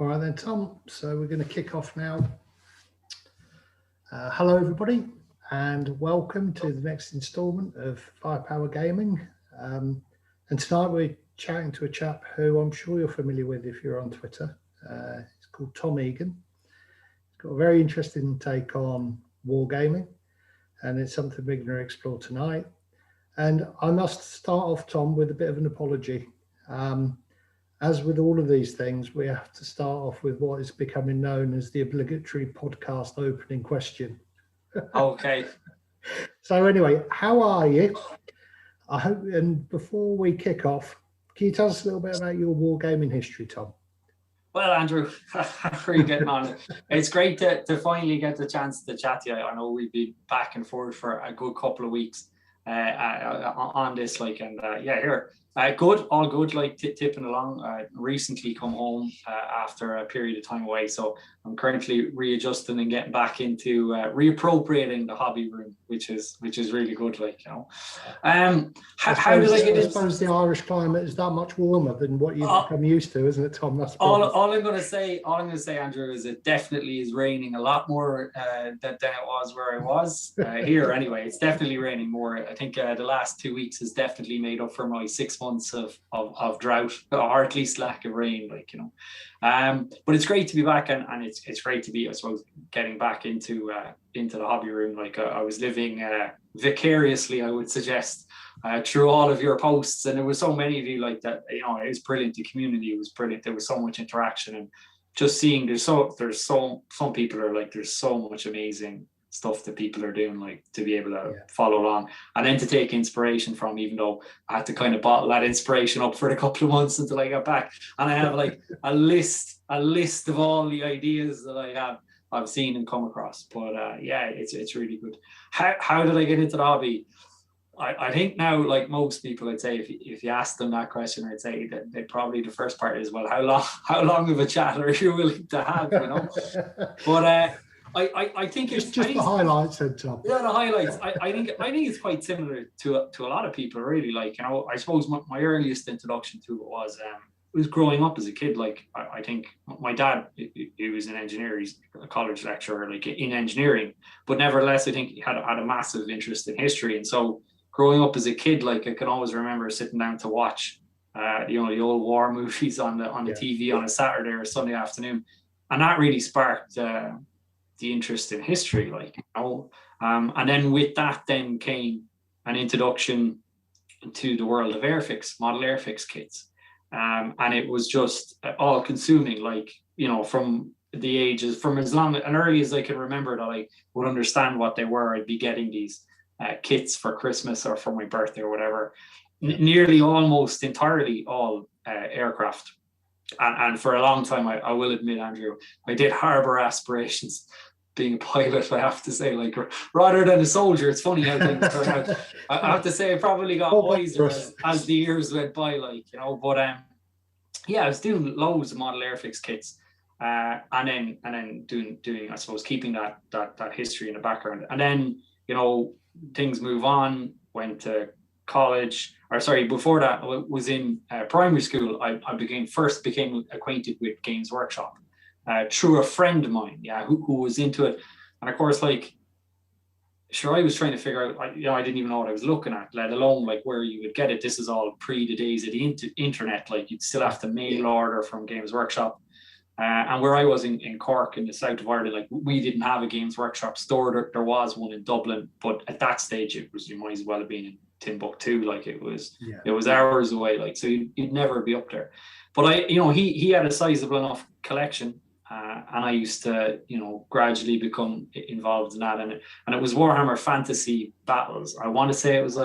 All right then, Tom. So we're going to kick off now. Hello, everybody, and welcome to the next instalment of Firepower Gaming. And tonight we're chatting to a chap who I'm sure you're familiar with if you're on Twitter. He's called Tom Egan. He's got a very interesting take on wargaming, and it's something we're going to explore tonight. And I must start off, Tom, with a bit of an apology. As with all of these things, we have to start off with what is becoming known as the obligatory podcast opening question. Okay. So anyway, how are you? I hope, and before we kick off, can you tell us a little bit about your wargaming history, Tom? Well, Andrew, how are you getting on? It's great to finally get the chance to chat to you. I know we've been back and forth for a good couple of weeks on this, here. Good, all good, tipping along. Recently come home after a period of time away, so I'm currently readjusting and getting back into reappropriating the hobby room, which is really good, How did I get into? I suppose the Irish climate is that much warmer than what you've become used to, isn't it, Tom? That's all I'm going to say, Andrew, is it definitely is raining a lot more than it was where I was here. Anyway, it's definitely raining more. I think the last 2 weeks has definitely made up for my 6 months of drought, or at least lack of rain, but it's great to be back, and it's great to be, I suppose, getting back into the hobby room. I was living vicariously, I would suggest, through all of your posts, and there were so many of you like that. It was brilliant. The community was brilliant. There was so much interaction, and just seeing there's some people are like, there's so much amazing stuff that people are doing, to be able to follow along, and then to take inspiration from, even though I had to kind of bottle that inspiration up for a couple of months until I got back. And I have a list of all the ideas that I've seen and come across. But it's really good. How did I get into the hobby? I think now, like most people, I'd say if you ask them that question, I'd say that they probably, the first part is, well, how long of a chat are you willing to have, But I think it's just the highlights, Tom. Yeah, the highlights. I think it's quite similar to a lot of people, really. I suppose my earliest introduction to it was growing up as a kid. I think my dad, he was an engineer. He's a college lecturer, in engineering, but nevertheless, I think he had a massive interest in history. And so, growing up as a kid, I can always remember sitting down to watch, the old war movies on the TV on a Saturday or Sunday afternoon, and that really sparked the interest in history, and then with that then came an introduction to the world of airfix, model airfix kits, and it was just all consuming, from the ages, from as early as I can remember, that I would understand what they were. I'd be getting these kits for Christmas or for my birthday or whatever, nearly almost entirely all aircraft. And for a long time, I will admit, Andrew, I did harbor aspirations being a pilot, I have to say, rather than a soldier. It's funny how things turn out. I have to say, I probably got wiser as the years went by, but I was doing loads of model airfix kits, and then doing, I suppose, keeping that history in the background. And then, things move on, went to college, before that, I was in primary school. I became acquainted with Games Workshop through a friend of mine, who was into it. And of course, I was trying to figure out, I didn't even know what I was looking at, let alone where you would get it. This is all pre the days of the internet. You'd still have to mail order from Games Workshop. And where I was in Cork, in the south of Ireland, we didn't have a Games Workshop store. There was one in Dublin, but at that stage, you might as well have been in Timbuktu. It was hours away. So you'd never be up there. But he had a sizable enough collection, and I used to, gradually become involved in that. And it was Warhammer Fantasy Battles. I want to say it was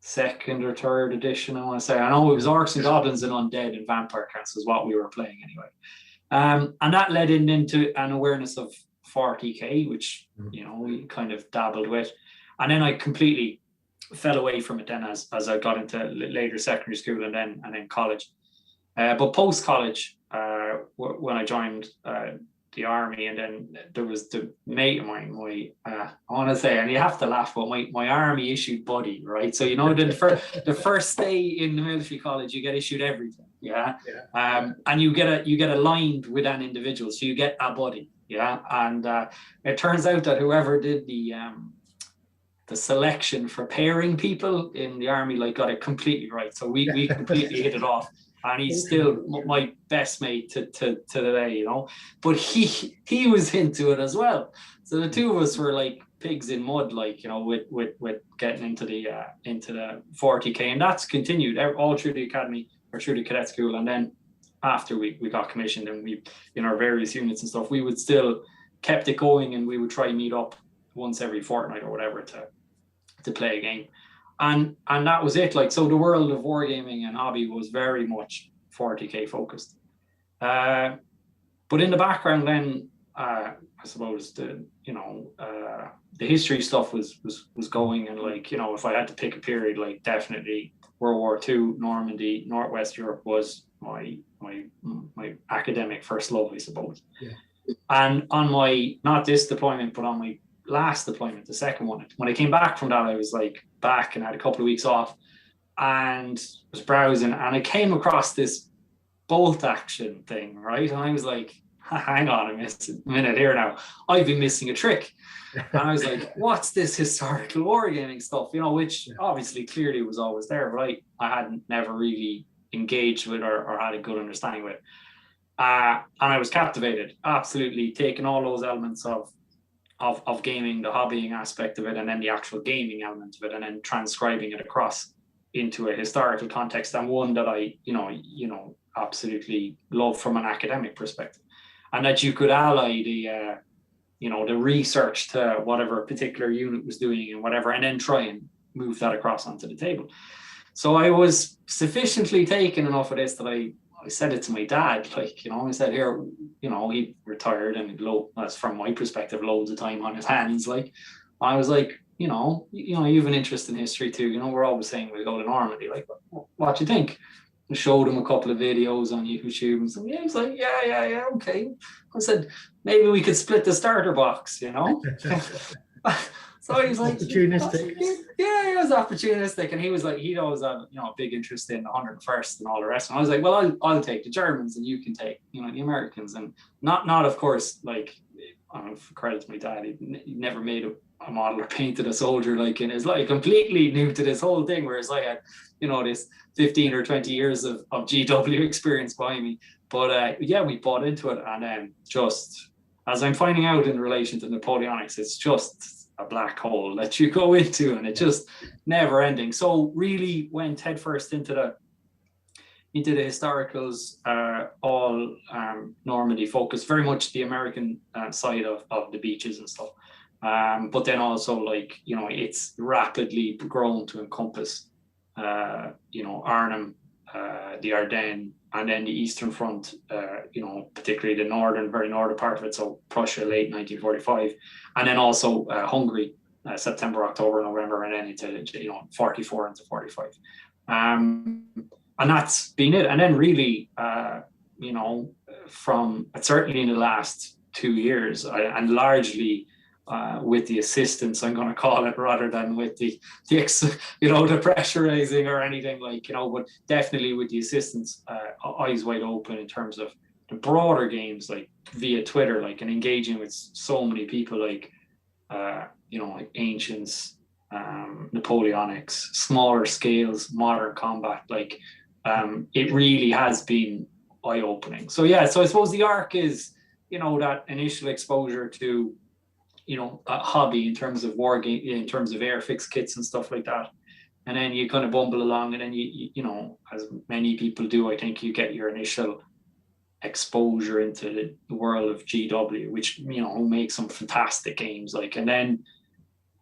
second or third edition. I want to say, I know it was Orcs and Goblins and Undead and Vampire Cats was what we were playing anyway. And that led into an awareness of 40k, which we kind of dabbled with, and then I completely fell away from it then as I got into later secondary school and then college. But post college, when I joined the army, and then there was the mate of mine, I want to say, and you have to laugh, but my army issued buddy, right? So the first day in the military college, you get issued everything, and you get aligned with an individual, so you get a buddy, and it turns out that whoever did the selection for pairing people in the army got it completely right. So we completely hit it off. And he's still my best mate to today, But he was into it as well. So the two of us were like pigs in mud, with getting into the 40K, and that's continued all through the academy or through the cadet school. And then after we got commissioned and we in our various units and stuff, we would still kept it going, and we would try and meet up once every fortnight or whatever to play a game. And that was it. So the world of wargaming and hobby was very much 40K focused. But in the background then, I suppose the history stuff was going, and if I had to pick a period, definitely World War II, Normandy, Northwest Europe was my academic first love, I suppose. Yeah. And on my, not this deployment, but on my last deployment, the second one, when I came back from that, I was back and had a couple of weeks off and was browsing, and I came across this bolt action thing, right? And I was like, hang on a minute here now, I've been missing a trick. And I was like, what's this historical wargaming stuff, which obviously clearly was always there, but I hadn't never really engaged with or had a good understanding with. And I was captivated, absolutely taking all those elements of gaming, the hobbying aspect of it, and then the actual gaming element of it, and then transcribing it across into a historical context, and one that I, absolutely love from an academic perspective, and that you could ally the research to whatever particular unit was doing and whatever, and then try and move that across onto the table. So I was sufficiently taken enough of this that I said it to my dad, I said, here, he retired and that's from my perspective, loads of time on his hands. I was like, you have an interest in history too. We're always saying we go to Normandy. What do you think? I showed him a couple of videos on YouTube and so he was like, yeah, okay. I said, maybe we could split the starter box, So he was like, opportunistic. Yeah, he was opportunistic, and he was like, he'd always have a big interest in the 101st and all the rest. And I was like, well, I'll take the Germans, and you can take the Americans, and not of course for credit to my dad, he never made a model or painted a soldier in his life, completely new to this whole thing, whereas I had this 15 or 20 years of GW experience behind me. But we bought into it, and just as I'm finding out in relation to Napoleonics, it's just a black hole that you go into, and it just never ending. So really went headfirst into the historicals, all Normandy focused, very much the American side of the beaches and stuff. But then also it's rapidly grown to encompass Arnhem, the Ardennes, and then the Eastern Front, particularly the very northern part of it, so Prussia, late 1945, and then also Hungary, September, October, November, and then into 44 into 45. And that's been it. And then really, from certainly in the last 2 years, and largely with the assistance, I'm going to call it, rather than with the pressurizing or anything but definitely with the assistance, eyes wide open in terms of the broader games, via Twitter, and engaging with so many people, Ancients, Napoleonics, smaller scales, modern combat, it really has been eye-opening. So I suppose the arc is, that initial exposure to a hobby in terms of war game, in terms of airfix kits and stuff like that, and then you kind of bumble along, and then you as many people do, I think you get your initial exposure into the world of GW, which makes some fantastic games, and then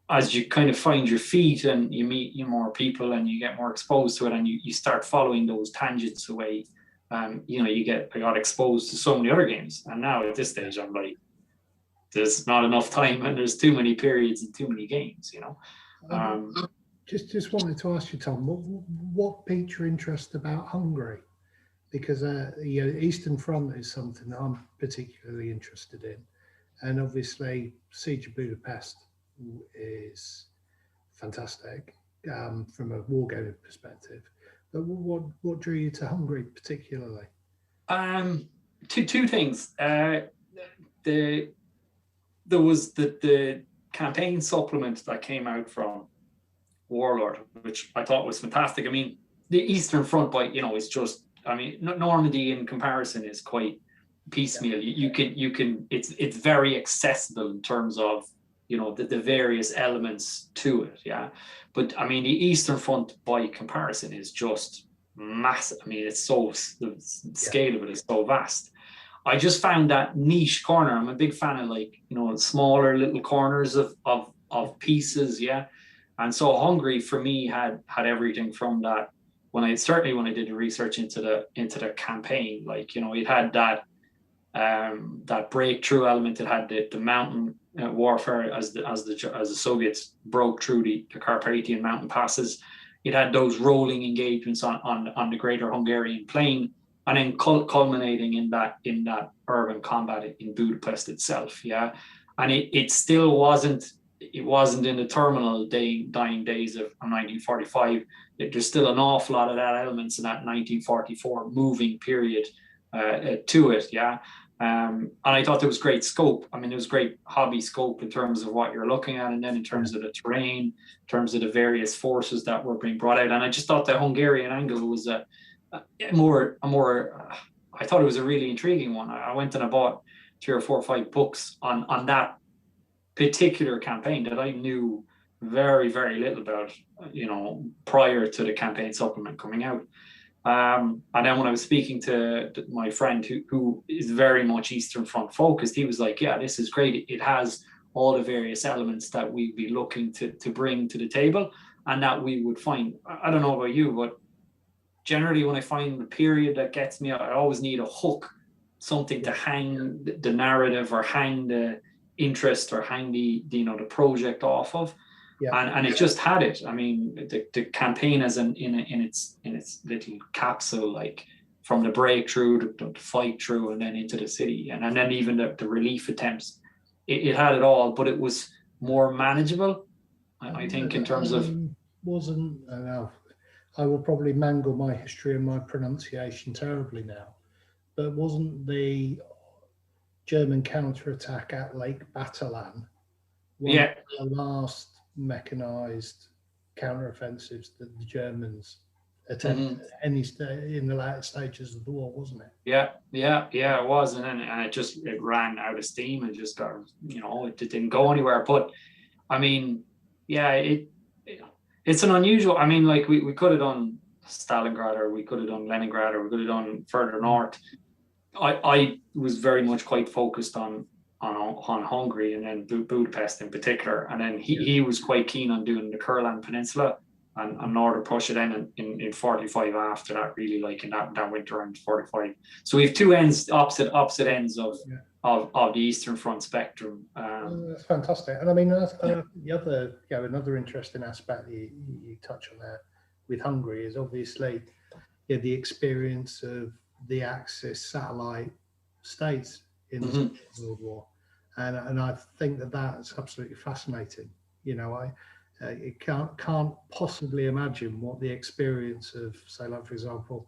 as you kind of find your feet and you meet more people and you get more exposed to it, and you start following those tangents away, I got exposed to so many other games, and now at this stage I'm like, there's not enough time, and there's too many periods and too many games, Just wanted to ask you, Tom, what piqued your interest about Hungary? because Eastern Front is something that I'm particularly interested in, and obviously Siege of Budapest is fantastic from a wargaming perspective. But what drew you to Hungary particularly? Two things. There was the campaign supplement that came out from Warlord, which I thought was fantastic. I mean, the Eastern Front, is just. I mean, Normandy in comparison is quite piecemeal. You can. It's very accessible in terms of the various elements to it. Yeah, but I mean, the Eastern Front by comparison is just massive. I mean, it's so the scale of it is so vast. I just found that niche corner. I'm a big fan of smaller little corners of pieces, yeah. And so Hungary for me had everything from that. When I did the research into the campaign, it had that breakthrough element. It had the mountain warfare as the Soviets broke through the Carpathian mountain passes. It had those rolling engagements on the Greater Hungarian Plain. And then culminating in that urban combat in Budapest itself, yeah. And it still wasn't in the terminal dying days of 1945. There's still an awful lot of that elements in that 1944 moving period to it, yeah. And I thought there was great scope. I mean, there was great hobby scope in terms of what you're looking at, and then in terms of the terrain, in terms of the various forces that were being brought out. And I just thought the Hungarian angle was I thought it was a really intriguing one. I went and I bought 3 or 4 or 5 books on that particular campaign that I knew very, very little about, prior to the campaign supplement coming out. And then when I was speaking to my friend who is very much Eastern Front focused, he was like, yeah, this is great. It has all the various elements that we'd be looking to bring to the table and that we would find. I don't know about you, but generally when I find the period that gets me, I always need a hook, something to hang the narrative or hang the interest or hang the project off of. And it just had it. I mean, the campaign as in its little capsule, like from the breakthrough, the fight through, and then into the city, and then even the relief attempts. It had it all, but it was more manageable, I think, in terms of. Wasn't enough. I will probably mangle my history and my pronunciation terribly now, but wasn't the German counterattack at Lake Batalan one of the last mechanized counteroffensives that the Germans attempted in the latter stages of the war, wasn't it? Yeah, it was, and it ran out of steam and just got, it didn't go anywhere. But I mean, yeah, it's an unusual. I mean, like we could have done Stalingrad, or we could have done Leningrad, or we could have done further north. I was very much quite focused on Hungary and then Budapest in particular, and then he was quite keen on doing the Kurland Peninsula and northern Prussia then in 45 after that, really, like in that winter around 45. So we have two ends, opposite ends of the Eastern Front spectrum. That's fantastic. And I mean, the other, another interesting aspect you touch on there with Hungary is obviously the experience of the Axis satellite states in the Second World War, and I think that's absolutely fascinating. I can't possibly imagine what the experience of, say, like for example,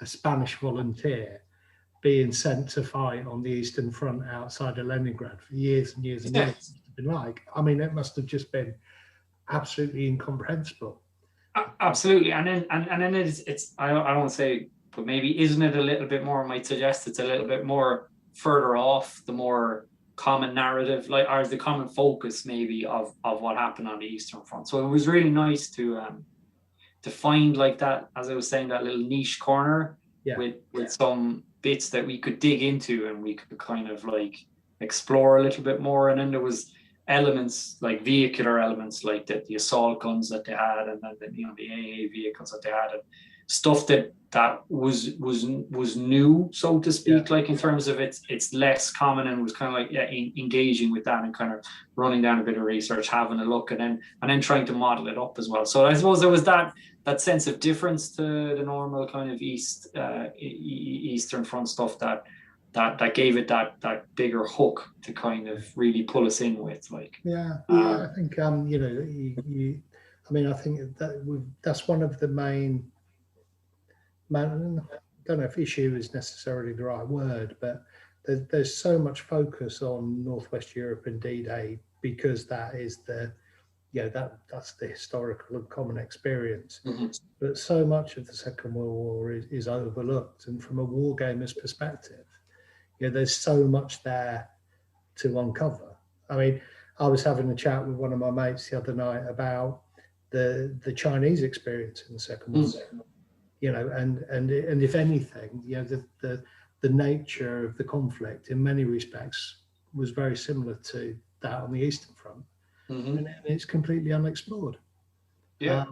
a Spanish volunteer being sent to fight on the Eastern Front outside of Leningrad for years and years and years must have been like. I mean, it must have just been absolutely incomprehensible. Absolutely, and then it's I don't want to say, but maybe isn't it a little bit more? I might suggest it's a little bit more further off the more common narrative, or the common focus maybe of what happened on the Eastern Front. So it was really nice to find like that, as I was saying, that little niche corner with some bits that we could dig into and we could kind of like explore a little bit more. And then there was elements like vehicular elements, like the assault guns that they had, and then the AA vehicles that they had. And stuff that was new, so to speak, like in terms of it's less common, and was kind of like engaging with that and kind of running down a bit of research, having a look, and then trying to model it up as well. So I suppose there was that sense of difference to the normal kind of Eastern Front stuff that gave it that bigger hook to kind of really pull us in with, like. I think I think that's one of the main. I don't know if issue is necessarily the right word, but there's so much focus on Northwest Europe and D-Day because that is that's the historical and common experience. Mm-hmm. But so much of the Second World War is overlooked, and from a wargamer's perspective, there's so much there to uncover. I mean, I was having a chat with one of my mates the other night about the Chinese experience in the Second World War. And if anything, the nature of the conflict in many respects was very similar to that on the Eastern Front, and it's completely unexplored. Yeah.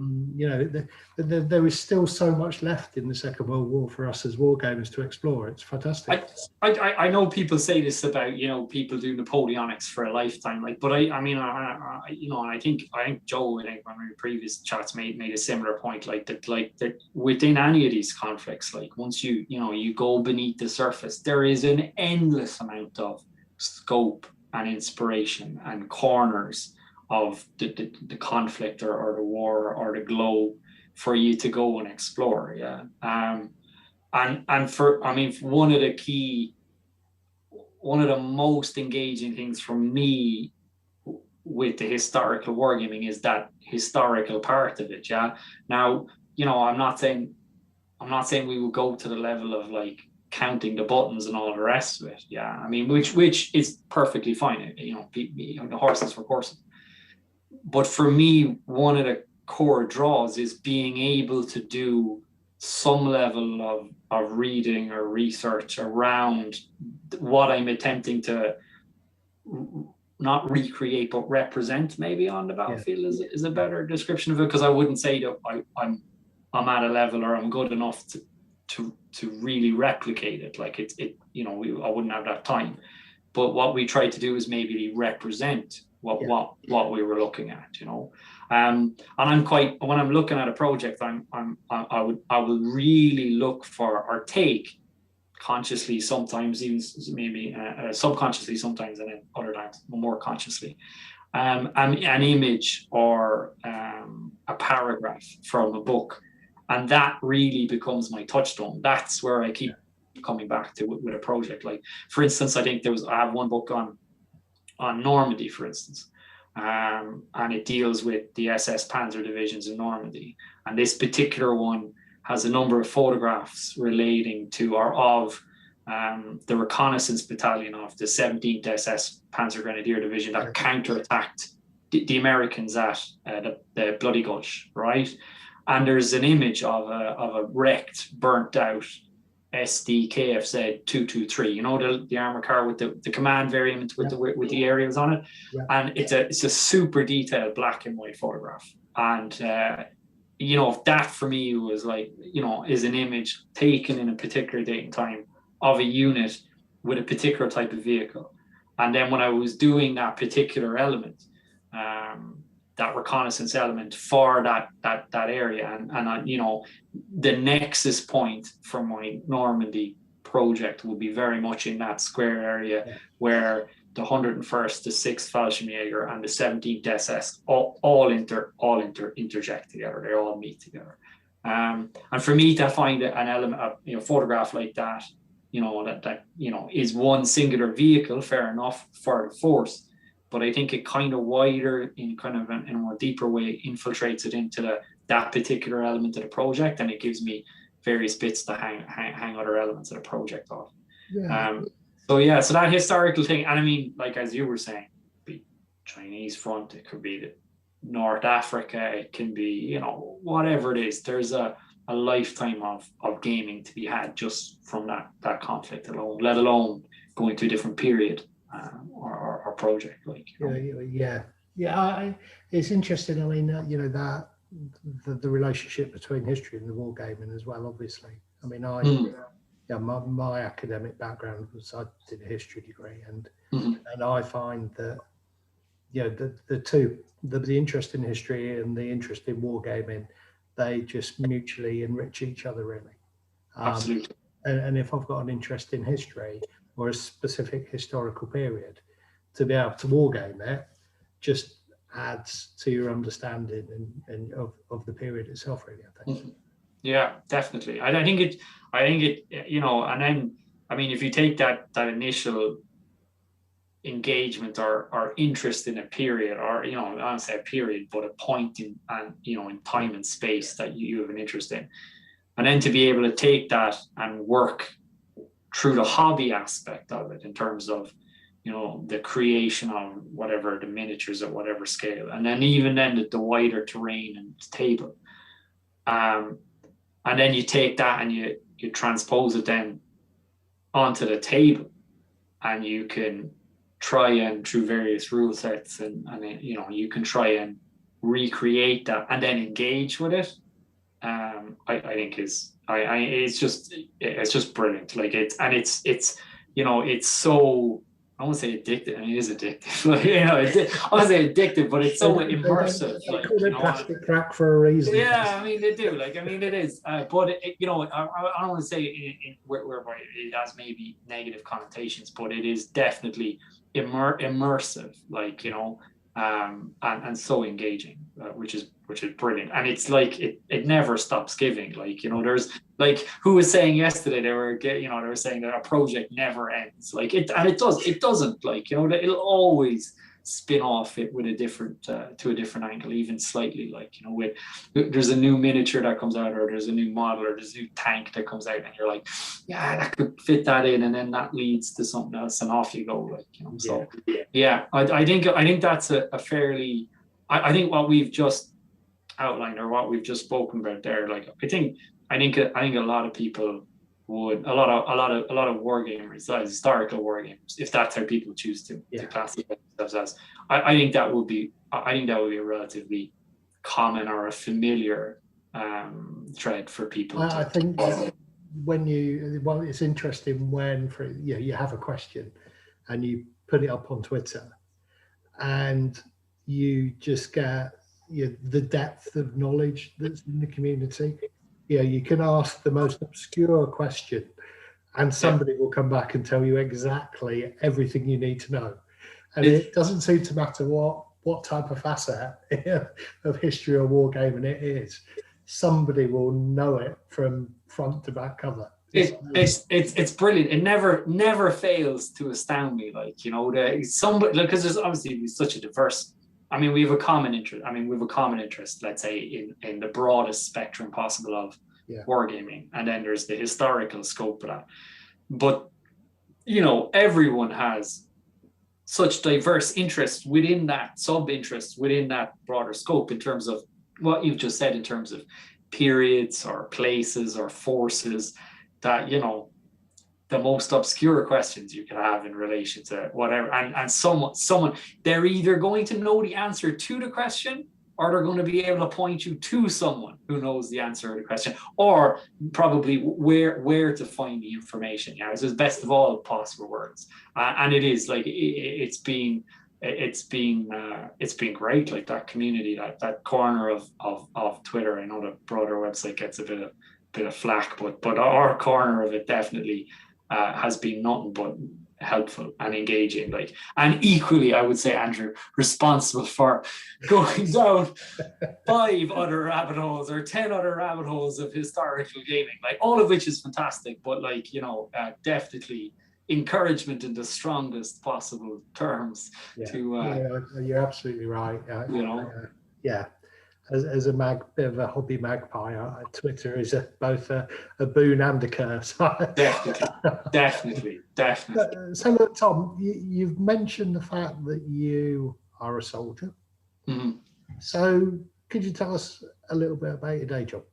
There is still so much left in the Second World War for us as wargamers to explore. It's fantastic. I know people say this about people do Napoleonics for a lifetime, like, but I think Joe, I think one of your previous chats made a similar point, like that within any of these conflicts, like once you go beneath the surface, there is an endless amount of scope and inspiration and corners of the conflict or the war or the globe for you to go and explore. And for one of the most engaging things for me with the historical wargaming is that historical part of it. Now, I'm not saying we would go to the level of like counting the buttons and all the rest of it. Which is perfectly fine. The horses for courses. But for me, one of the core draws is being able to do some level of reading or research around what I'm attempting to not recreate but represent maybe on the battlefield is a better description of it, because I wouldn't say that I'm at a level or I'm good enough to really replicate it. Like I wouldn't have that time. But what we try to do is maybe represent what we were looking at, and I'm quite, when I'm looking at a project, I will really look for or take consciously sometimes, even maybe subconsciously sometimes, and then other times more consciously, an image or a paragraph from a book, and that really becomes my touchstone. That's where I keep coming back to with a project. Like, for instance, I have one book on Normandy, for instance, and it deals with the SS Panzer divisions in Normandy, and this particular one has a number of photographs relating to or of the reconnaissance battalion of the 17th SS Panzer Grenadier Division that counterattacked the Americans at the Bloody Gulch, right? And there's an image of a wrecked, burnt out SD KFZ 223, the armor car with the command variant with the aerials on it, and it's a super detailed black and white photograph, and that for me was like, is an image taken in a particular date and time of a unit with a particular type of vehicle. And then when I was doing that particular element, that reconnaissance element for that area, and the nexus point for my Normandy project will be very much in that square area where the 101st, the 6th Fallschirmjäger, and the 17th SS all interject together. They all meet together. And for me to find an element of photograph like that, that is one singular vehicle, fair enough, for the force. But I think it kind of wider in a more deeper way infiltrates it into that particular element of the project, and it gives me various bits to hang other elements of the project off. So that historical thing, and like as you were saying, it could be Chinese front, it could be the North Africa, it can be whatever it is. There's a lifetime of gaming to be had just from that conflict alone, let alone going to a different period. Or project, like it's interesting. That the relationship between history and the wargaming as well, obviously. I mean, my academic background was, I did a history degree, and I find that, the two, the interest in history and the interest in wargaming, they just mutually enrich each other, really. Absolutely. And if I've got an interest in history or a specific historical period, to be able to wargame it just adds to your understanding and of the period itself, really, I think. Yeah, definitely. I think it, and then, I mean, if you take that initial engagement or interest in a period, or, I don't say a period, but a point in time and space that you have an interest in, and then to be able to take that and work through the hobby aspect of it in terms of, the creation of whatever, the miniatures at whatever scale, and then even then the wider terrain and table. And then you take that and you transpose it then onto the table, and you can try and, through various rule sets, and then, you can try and recreate that and then engage with it. I think it's just brilliant. Like it's so, I won't say addictive. I mean, it is addictive. I won't say addictive, but it's so immersive. They call it plastic crack for a reason. Yeah, I mean, they do. It is. But I don't want to say whereby it has maybe negative connotations, but it is definitely immersive. And so engaging, which is brilliant. And it's like it never stops giving. There's who was saying yesterday, they were saying that a project never ends. It doesn't. It'll always spin off it with a different to a different angle, even slightly. With there's a new miniature that comes out, or there's a new model, or there's a new tank that comes out, and you're like, yeah, that could fit that in, and then that leads to something else, and off you go. So yeah, I think that's a fairly, I think what we've just outlined, or what we've just spoken about there, I think a lot of people would, a lot of wargamers, historical wargamers, if that's how people choose to classify themselves as, I think that would be a relatively common or a familiar thread for people. I think it's interesting when you have a question and you put it up on Twitter, and you just get the depth of knowledge that's in the community. You can ask the most obscure question and somebody will come back and tell you exactly everything you need to know. And it doesn't seem to matter what type of facet of history or wargaming it is. Somebody will know it from front to back cover. It's brilliant. It never fails to astound me. Because there's obviously such a diverse. I mean, we have a common interest. Let's say in the broadest spectrum possible of wargaming, and then there's the historical scope of that. But everyone has such diverse interests within that sub-interest, within that broader scope, in terms of what you've just said, in terms of periods or places or forces, that the most obscure questions you can have in relation to whatever, and someone they're either going to know the answer to the question, or they're going to be able to point you to someone who knows the answer to the question, or probably where to find the information. It's the best of all possible worlds, and it is it's been great. That community, that corner of Twitter. I know the broader website gets a bit of flack, but our corner of it definitely has been nothing but helpful and engaging. And equally, I would say, Andrew, responsible for going down 5 other rabbit holes or 10 other rabbit holes of historical gaming, all of which is fantastic, but definitely encouragement in the strongest possible terms. You're absolutely right. As a bit of a hobby magpie, Twitter is both a boon and a curse. Definitely. So look, Tom, you've mentioned the fact that you are a soldier. Mm-hmm. So could you tell us a little bit about your day job?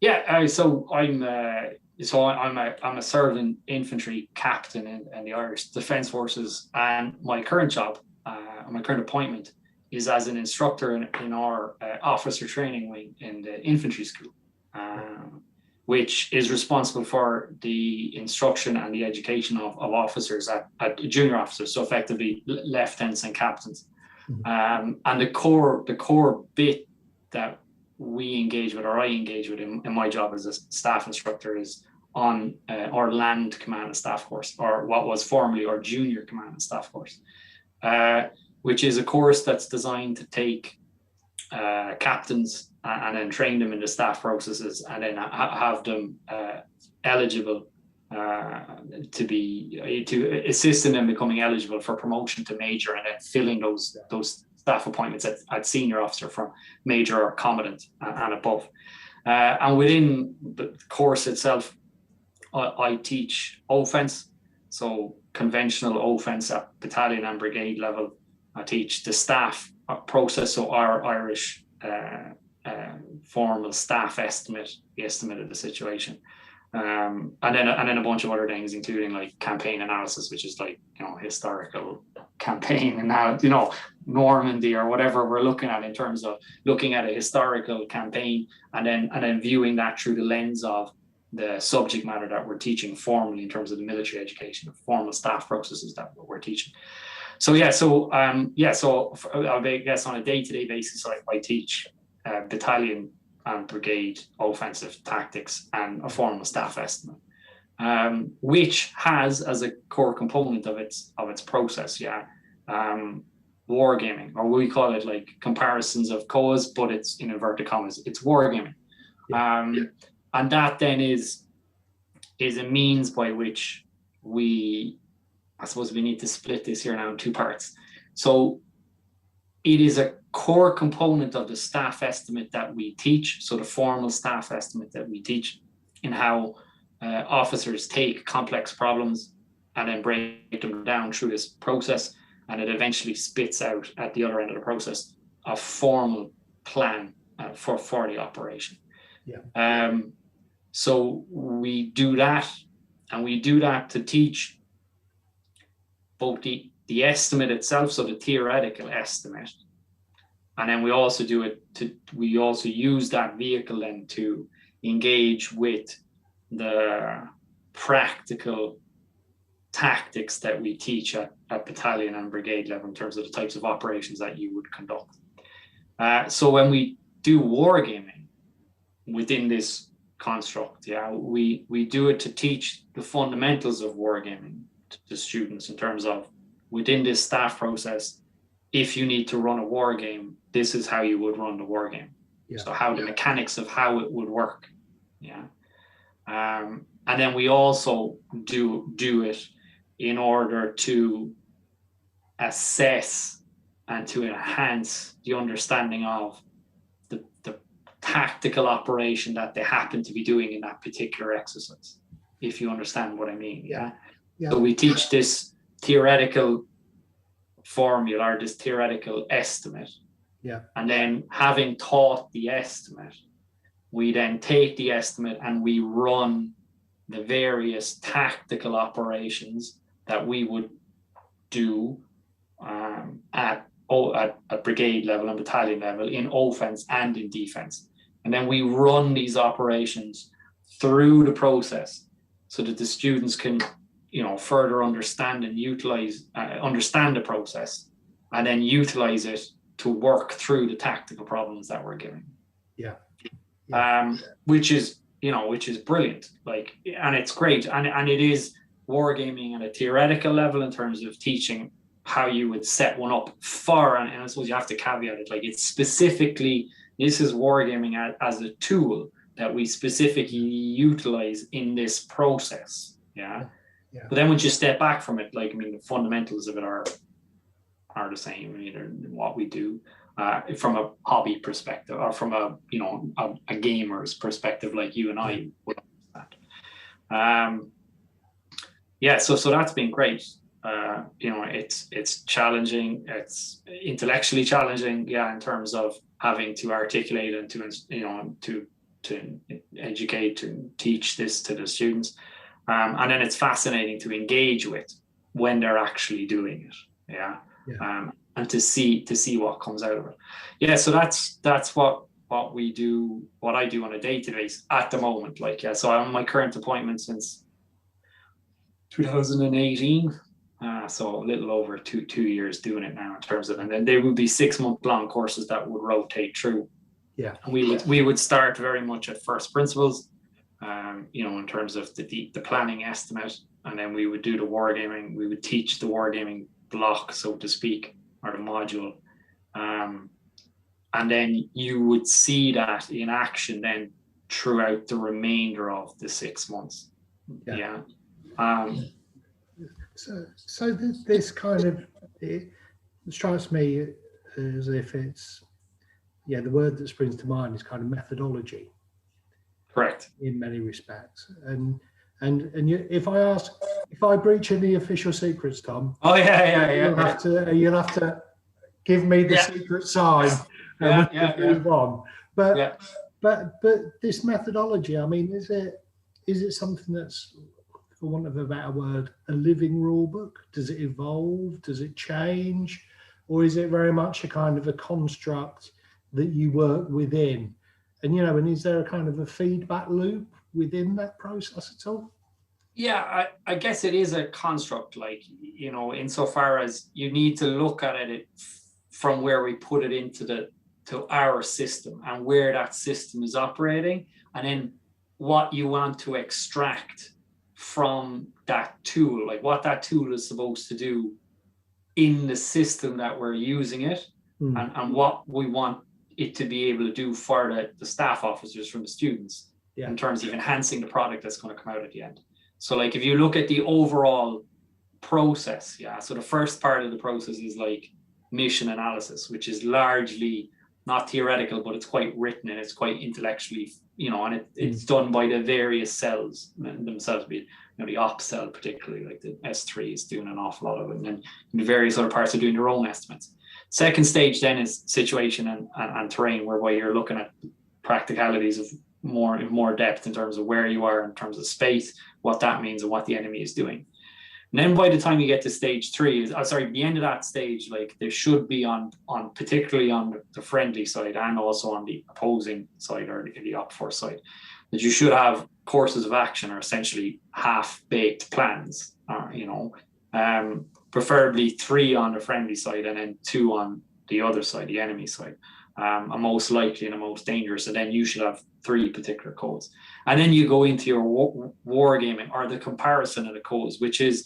Yeah, so I'm a serving infantry captain in the Irish Defence Forces, and my current job, my current appointment, is as an instructor in our officer training wing in the infantry school, which is responsible for the instruction and the education of officers at junior officers, so effectively lieutenants and captains. And the core bit that we engage with, or I engage with in my job as a staff instructor, is on our land command and staff course, or what was formerly our junior command and staff course, which is a course that's designed to take captains and then train them in the staff processes, and then have them eligible to assist in them becoming eligible for promotion to major, and then filling those staff appointments at senior officer from major or commandant and above. And within the course itself, I teach offense, so conventional offense at battalion and brigade level. I teach the staff process, so our Irish formal staff estimate, the estimate of the situation, and then a bunch of other things, including like campaign analysis, which is like, you know, historical campaign analysis, you know, Normandy or whatever we're looking at in terms of looking at a historical campaign and then viewing that through the lens of the subject matter that we're teaching formally in terms of the military education, the formal staff processes that we're teaching. So I guess on a day-to-day basis, I teach battalion and brigade offensive tactics and a formal staff estimate, which has as a core component of its process, wargaming, or we call it like comparisons of cause, but it's in inverted commas, it's wargaming. And that then is a means by which I suppose we need to split this here now in two parts. So it is a core component of the staff estimate that we teach, so the formal staff estimate that we teach, in how officers take complex problems and then break them down through this process, and it eventually spits out at the other end of the process a formal plan for the operation. So we do that, and we do that to teach both the estimate itself, so the theoretical estimate, and then we also use that vehicle then to engage with the practical tactics that we teach at battalion and brigade level in terms of the types of operations that you would conduct. So when we do wargaming within this construct, we do it to teach the fundamentals of wargaming to the students in terms of, within this staff process, if you need to run a war game, this is how you would run the war game. So how the mechanics of how it would work. And then we also do it in order to assess and to enhance the understanding of the tactical operation that they happen to be doing in that particular exercise, if you understand what I mean. So we teach this theoretical formula, or this theoretical estimate, and then having taught the estimate, we then take the estimate and we run the various tactical operations that we would do at brigade level and battalion level, in offense and in defense. And then we run these operations through the process so that the students can, further understand and utilize, understand the process, and then utilize it to work through the tactical problems that we're given. Which is brilliant. And it's great. And it is wargaming at a theoretical level in terms of teaching how you would set one up for, and I suppose you have to caveat it, it's specifically, this is wargaming as a tool that we specifically utilize in this process. But then once you step back from it, the fundamentals of it are the same, in what we do from a hobby perspective, or from a gamer's perspective, like you and I would understand. So that's been great. It's challenging, it's intellectually challenging, in terms of having to articulate and to educate and teach this to the students. And then it's fascinating to engage with when they're actually doing it. and to see what comes out of it. Yeah, so that's what we do, what I do on a day-to-day basis at the moment. Like, yeah, so I'm on my current appointment since 2018. So a little over two years doing it now in terms of, and then there would be 6-month long courses that would rotate through. Yeah. And we would start very much at first principles, in terms of the planning estimate, and then we would do the wargaming. We would teach the wargaming block, so to speak, or the module. And then you would see that in action then throughout the remainder of the 6 months. Yeah. So this kind of, it strikes me as if it's, the word that springs to mind is kind of methodology. Correct. In many respects. And if I breach any official secrets, Tom. Oh yeah. You'll have to give me the secret sign and we can move on. But this methodology, I mean, is it something that's, for want of a better word, a living rule book? Does it evolve? Does it change? Or is it very much a kind of a construct that you work within? And is there a kind of a feedback loop within that process at all? Yeah, I guess it is a construct, like, insofar as you need to look at it from where we put it to our system and where that system is operating, and then what you want to extract from that tool, like what that tool is supposed to do in the system that we're using it, and what we want it to be able to do for the staff officers, from the students, in terms of enhancing the product that's going to come out at the end. So like, if you look at the overall process, so the first part of the process is like mission analysis, which is largely not theoretical, but it's quite written and it's quite intellectually, and it's done by the various cells themselves, be it, the ops cell particularly, like the S3 is doing an awful lot of it, and then the various other parts are doing their own estimates. Second stage then is situation and terrain, whereby you're looking at practicalities of more depth in terms of where you are in terms of space, what that means, and what the enemy is doing. And then by the time you get to stage 3, the end of that stage, like, there should be on particularly on the friendly side and also on the opposing side, or the op force side, that you should have courses of action, or essentially half-baked plans, preferably 3 on the friendly side and then 2 on the other side, the enemy side, and most likely and the most dangerous. And then you should have 3 particular codes. And then you go into your wargaming, or the comparison of the codes, which is,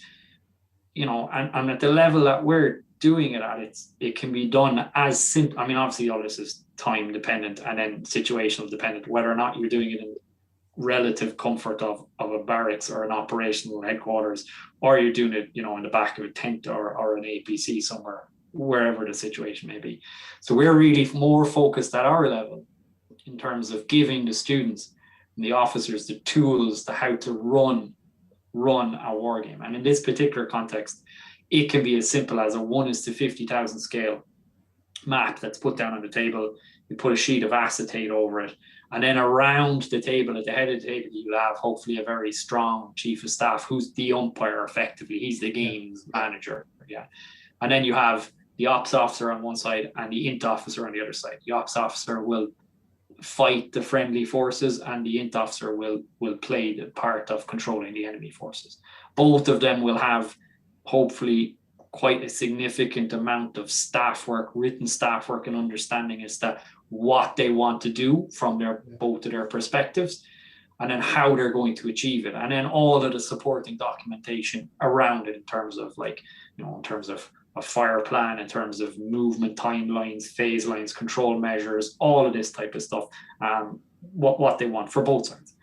and at the level that we're doing it at, it can be done as simple. I mean, obviously all this is time dependent and then situational dependent, whether or not you're doing it in relative comfort of a barracks or an operational headquarters, or you're doing it, in the back of a tent or an APC somewhere, wherever the situation may be. So we're really more focused at our level in terms of giving the students and the officers the tools to how to run a war game. And in this particular context, it can be as simple as a 1:50,000 scale map that's put down on the table. You put a sheet of acetate over it, and then around the table, at the head of the table, you have hopefully a very strong chief of staff who's the umpire effectively. He's the games manager. And then you have the ops officer on one side and the int officer on the other side. The ops officer will fight the friendly forces, and the int officer will play the part of controlling the enemy forces. Both of them will have hopefully quite a significant amount of staff work, written staff work, and understanding as to what they want to do from both of their perspectives, and then how they're going to achieve it, and then all of the supporting documentation around it in terms of in terms of a fire plan, in terms of movement timelines, phase lines, control measures, all of this type of stuff, what they want for both sides.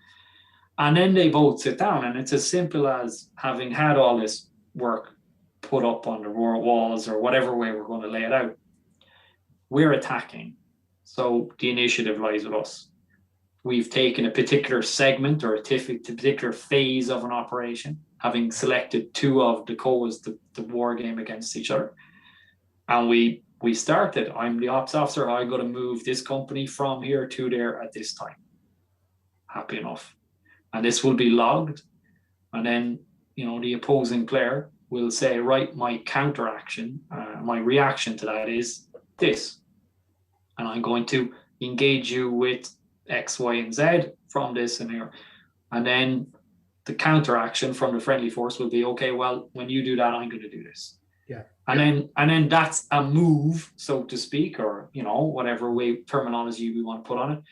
And then they both sit down, and it's as simple as, having had all this work put up on the walls or whatever way we're going to lay it out, we're attacking. So the initiative lies with us. We've taken a particular segment or a particular phase of an operation, having selected 2 of the codes to war game against each other. And we started. I'm the ops officer. I'm going to move this company from here to there at this time. Happy enough. And this will be logged. And then, the opposing player will say, right, my counteraction, my reaction to that is this. And I'm going to engage you with X, Y, and Z from this and here. And then the counteraction from the friendly force will be, okay, well, when you do that, I'm going to do this. Yeah. And then that's a move, so to speak, or, you know, whatever way terminology we want to put on it.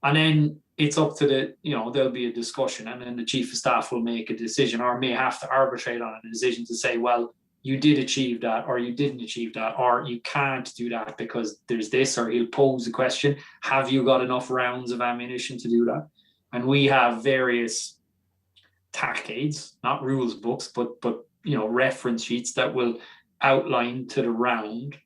And then it's up to the, you know, there'll be a discussion, and then the chief of staff will make a decision, or may have to arbitrate on a decision to say, well, you did achieve that, or you didn't achieve that, or you can't do that because there's this, or he'll pose the question, have you got enough rounds of ammunition to do that? And we have various tack aids, not rules books, but you know, reference sheets that will outline to the round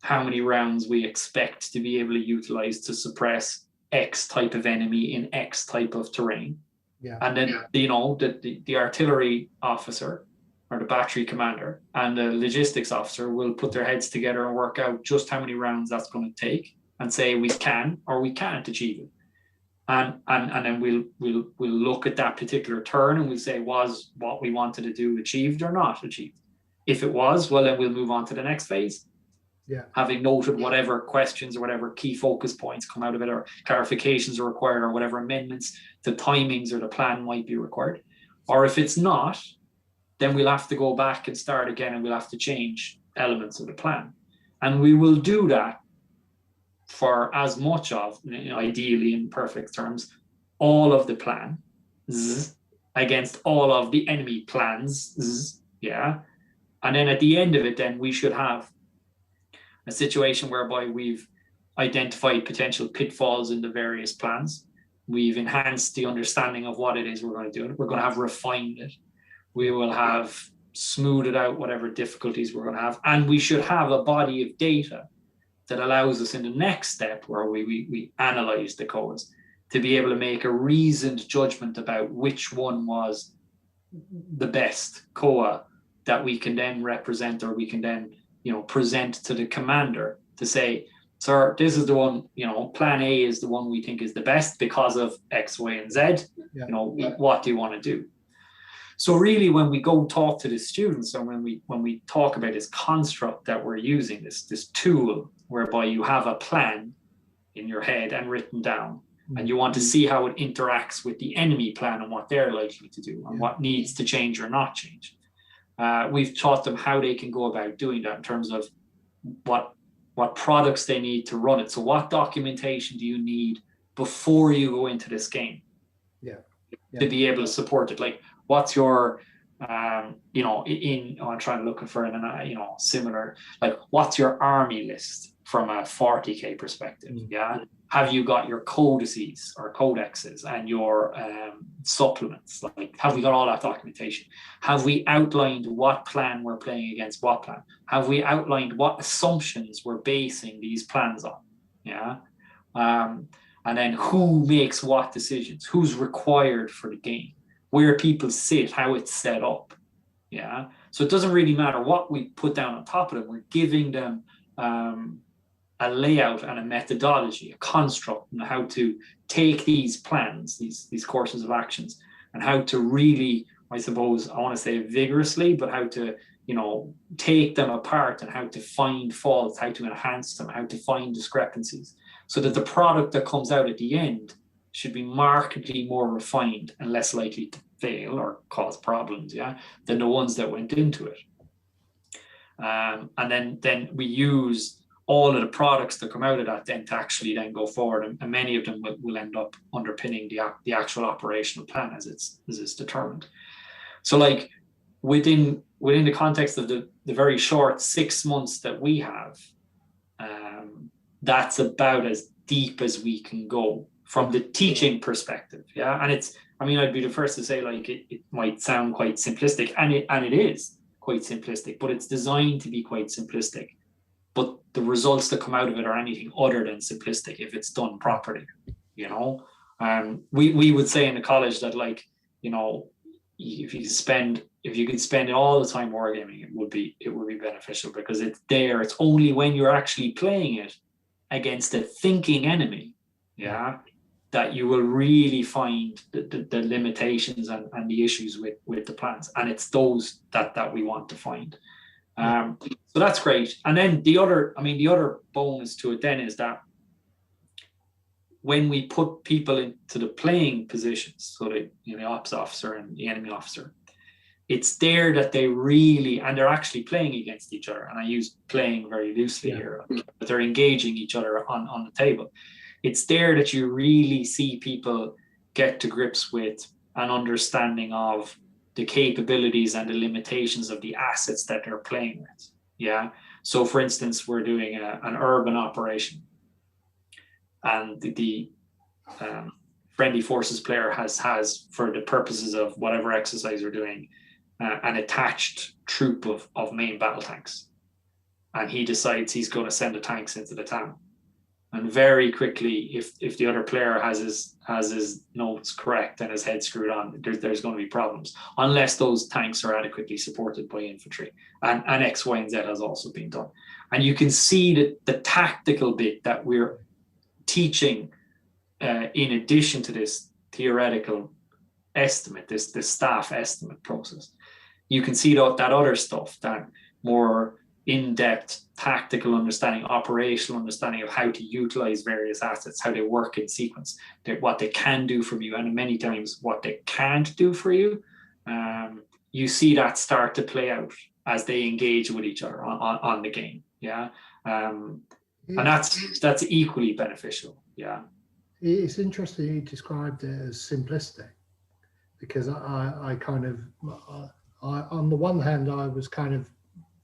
how many rounds we expect to be able to utilize to suppress X type of enemy in X type of terrain. Yeah. And then, you know, the artillery officer or the battery commander and the logistics officer will put their heads together and work out just how many rounds that's going to take, and say we can or we can't achieve it. And then we'll look at that particular turn, and we'll say, was what we wanted to do achieved or not achieved? If it was, well, then we'll move on to the next phase. Yeah. Having noted whatever questions or whatever key focus points come out of it, or clarifications are required, or whatever amendments to timings or the plan might be required. Or if it's not, then we'll have to go back and start again, and we'll have to change elements of the plan. And we will do that for as much of, ideally in perfect terms, all of the plans against all of the enemy plans. Yeah. And then at the end of it, then we should have a situation whereby we've identified potential pitfalls in the various plans. We've enhanced the understanding of what it is we're going to do. We're going to have refined it. We will have smoothed out whatever difficulties we're going to have. And we should have a body of data that allows us in the next step, where we analyze the codes, to be able to make a reasoned judgment about which one was the best COA that we can then represent, or we can then, present to the commander to say, sir, this is the one, plan A is the one we think is the best because of X, Y, and Z. Yeah. What do you want to do? So really, when we go talk to the students, or when we talk about this construct that we're using, this tool whereby you have a plan in your head and written down, and you want to see how it interacts with the enemy plan and what they're likely to do and what needs to change or not change. We've taught them how they can go about doing that in terms of what products they need to run it. So what documentation do you need before you go into this game to be able to support it? Like, what's your, I'm trying to look for an, similar, like, what's your army list from a 40K perspective? Yeah. Have you got your codices or codexes and your supplements? Like, have we got all that documentation? Have we outlined what plan we're playing against what plan? Have we outlined what assumptions we're basing these plans on? Yeah. And then who makes what decisions? Who's required for the game? Where people sit, how it's set up. Yeah. So it doesn't really matter what we put down on top of them. We're giving them a layout and a methodology, a construct, and how to take these plans, these courses of actions, and how to really, I suppose, I want to say vigorously, but how to, take them apart and how to find faults, how to enhance them, how to find discrepancies, so that the product that comes out at the end should be markedly more refined and less likely to fail or cause problems, than the ones that went into it. And then we use all of the products that come out of that then to actually then go forward, and many of them will end up underpinning the actual operational plan as it's determined. So, like, within the context of the very short 6 months that we have, that's about as deep as we can go from the teaching perspective. Yeah. And I'd be the first to say, like, it might sound quite simplistic, and it is quite simplistic, but it's designed to be quite simplistic. But the results that come out of it are anything other than simplistic if it's done properly. We would say in the college that, like, if you could spend all the time wargaming, it would be beneficial, because it's there. It's only when you're actually playing it against a thinking enemy, that you will really find the limitations and the issues with the plans. And it's those that we want to find. So that's great. And then the other bonus to it then is that when we put people into the playing positions, so the ops officer and the enemy officer, it's there that they really, and they're actually playing against each other. And I use playing very loosely here, but they're engaging each other on the table. It's there that you really see people get to grips with an understanding of the capabilities and the limitations of the assets that they're playing with. Yeah. So for instance, we're doing an urban operation, and the friendly forces player has, for the purposes of whatever exercise we're doing, an attached troop of main battle tanks. And he decides he's going to send the tanks into the town. And very quickly, if the other player has his notes correct and his head screwed on, there's going to be problems, unless those tanks are adequately supported by infantry. And X, Y, and Z has also been done. And you can see that the tactical bit that we're teaching, in addition to this theoretical estimate, this staff estimate process, you can see that other stuff, that more in-depth tactical understanding, operational understanding of how to utilize various assets, how they work in sequence, what they can do for you, and many times what they can't do for you. You see that start to play out as they engage with each other on the game. Yeah. And that's equally beneficial. Yeah. It's interesting you described it as simplistic, because I kind of, on the one hand, I was kind of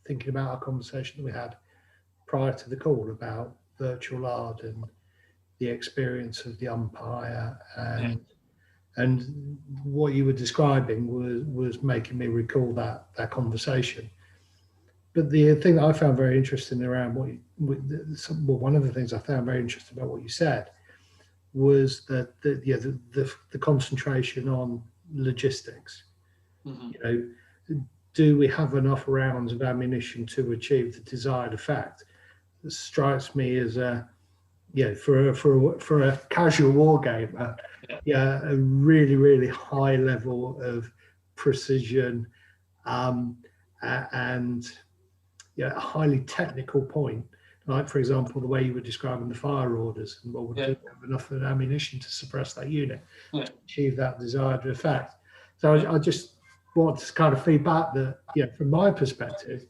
thinking about our conversation that we had prior to the call about virtual art and the experience of the umpire, and what you were describing was making me recall that conversation. But the thing that I found very interesting around one of the things I found very interesting about what you said was that the concentration on logistics. You know, do we have enough rounds of ammunition to achieve the desired effect? It strikes me as for a casual war gamer, a really, really high level of precision, and a highly technical point. Like, for example, the way you were describing the fire orders, and do we have enough ammunition to suppress that unit to achieve that desired effect? So I just want to kind of feedback that, from my perspective,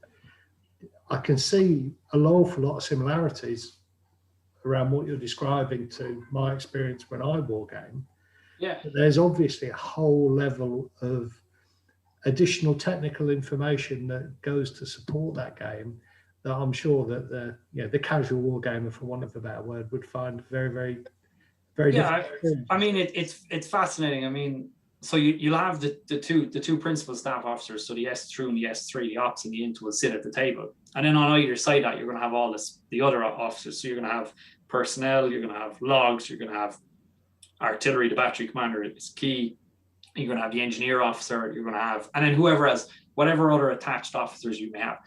I can see an awful lot of similarities around what you're describing to my experience when I war game. Yeah. But there's obviously a whole level of additional technical information that goes to support that game that I'm sure that the casual war gamer, for want of a better word, would find very, very, very difficult. I mean, it's fascinating. I mean, so you'll have the two principal staff officers, so the S2 and the S3, the ops and the int, will sit at the table, and then on either side that you're going to have all the other officers. So you're going to have personnel, you're going to have logs, you're going to have artillery. The battery commander is key. You're going to have the engineer officer. You're going to have, and then whoever has whatever other attached officers you may have,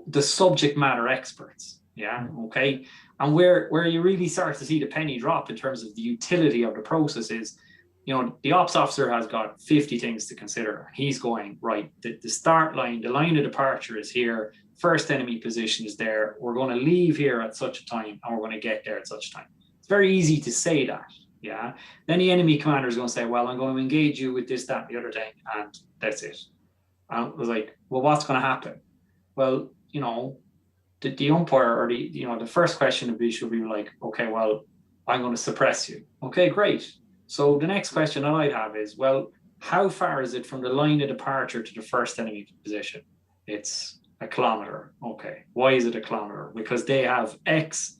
the subject matter experts. Yeah. Okay. And where you really start to see the penny drop in terms of the utility of the process is, the ops officer has got 50 things to consider. He's going, right, the start line, the line of departure is here. First enemy position is there. We're going to leave here at such a time, and we're going to get there at such a time. It's very easy to say that. Yeah. Then the enemy commander is going to say, well, I'm going to engage you with this, that, and the other thing, and that's it. And I was like, well, what's going to happen? Well, the umpire, or the first question should be like, okay, well, I'm going to suppress you. Okay, great. So the next question that I'd have is, well, how far is it from the line of departure to the first enemy position? It's a kilometer. Okay. Why is it a kilometer? Because they have X,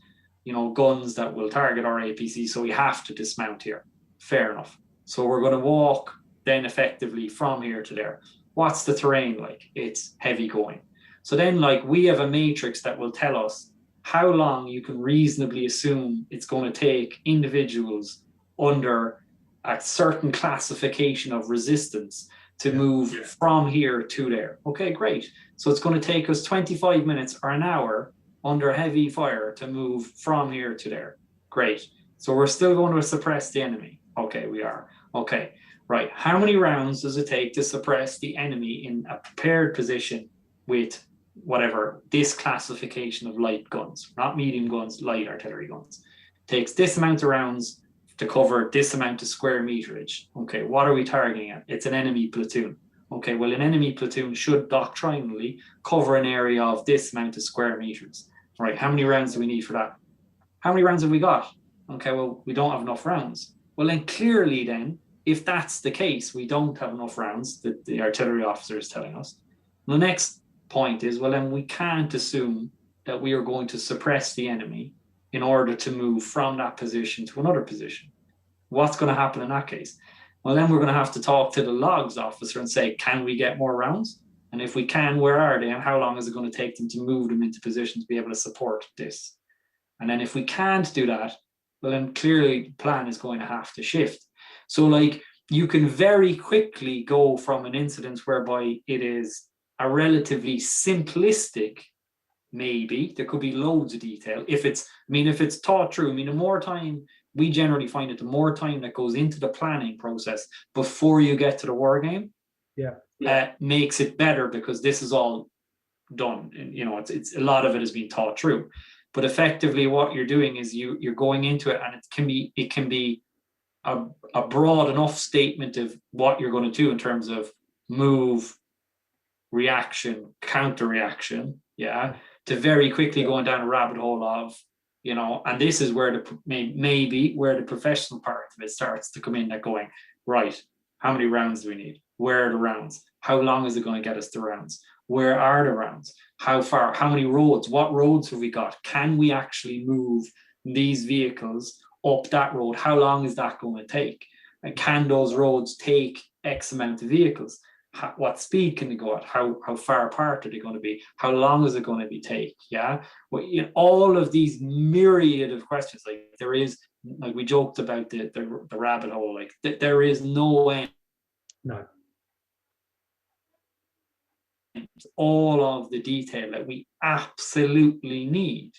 guns that will target our APC, so we have to dismount here. Fair enough. So we're going to walk then effectively from here to there. What's the terrain like? It's heavy going. So then, we have a matrix that will tell us how long you can reasonably assume it's going to take individuals under a certain classification of resistance to move from here to there. Okay, great. So it's going to take us 25 minutes or an hour under heavy fire to move from here to there. Great. So we're still going to suppress the enemy. Okay, we are. Okay, right. How many rounds does it take to suppress the enemy in a prepared position with whatever, this classification of light guns, not medium guns, light artillery guns? Takes this amount of rounds to cover this amount of square meterage. Okay, what are we targeting at? It's an enemy platoon. Okay, well, an enemy platoon should doctrinally cover an area of this amount of square meters. Right, how many rounds do we need for that? How many rounds have we got? Okay, well, we don't have enough rounds. Well, then clearly then, if that's the case, we don't have enough rounds, that the artillery officer is telling us. The next point is, well, then we can't assume that we are going to suppress the enemy in order to move from that position to another position. What's going to happen in that case? Well, then we're going to have to talk to the logs officer and say, can we get more rounds? And if we can, where are they? And how long is it going to take them to move them into position to be able to support this? And then if we can't do that, well, then clearly the plan is going to have to shift. So like you can very quickly go from an incident whereby it is a relatively simplistic, maybe there could be loads of detail. If it's taught through, the more time, we generally find it, the more time that goes into the planning process before you get to the war game, makes it better, because this is all done. And it's a lot of it has been taught through. But effectively, what you're doing is you're going into it, and it can be a broad enough statement of what you're going to do in terms of move, reaction, counter reaction, to very quickly going down a rabbit hole of, and this is where maybe where the professional part of it starts to come in, that going, right, how many rounds do we need? Where are the rounds? How long is it going to get us the rounds? Where are the rounds? How far? How many roads? What roads have we got? Can we actually move these vehicles up that road? How long is that going to take? And can those roads take X amount of vehicles? What speed can they go at? How far apart are they going to be? How long is it going to be take? Yeah, well, all of these myriad of questions. Like there is, like we joked about the rabbit hole. Like there is no end. No. All of the detail that we absolutely need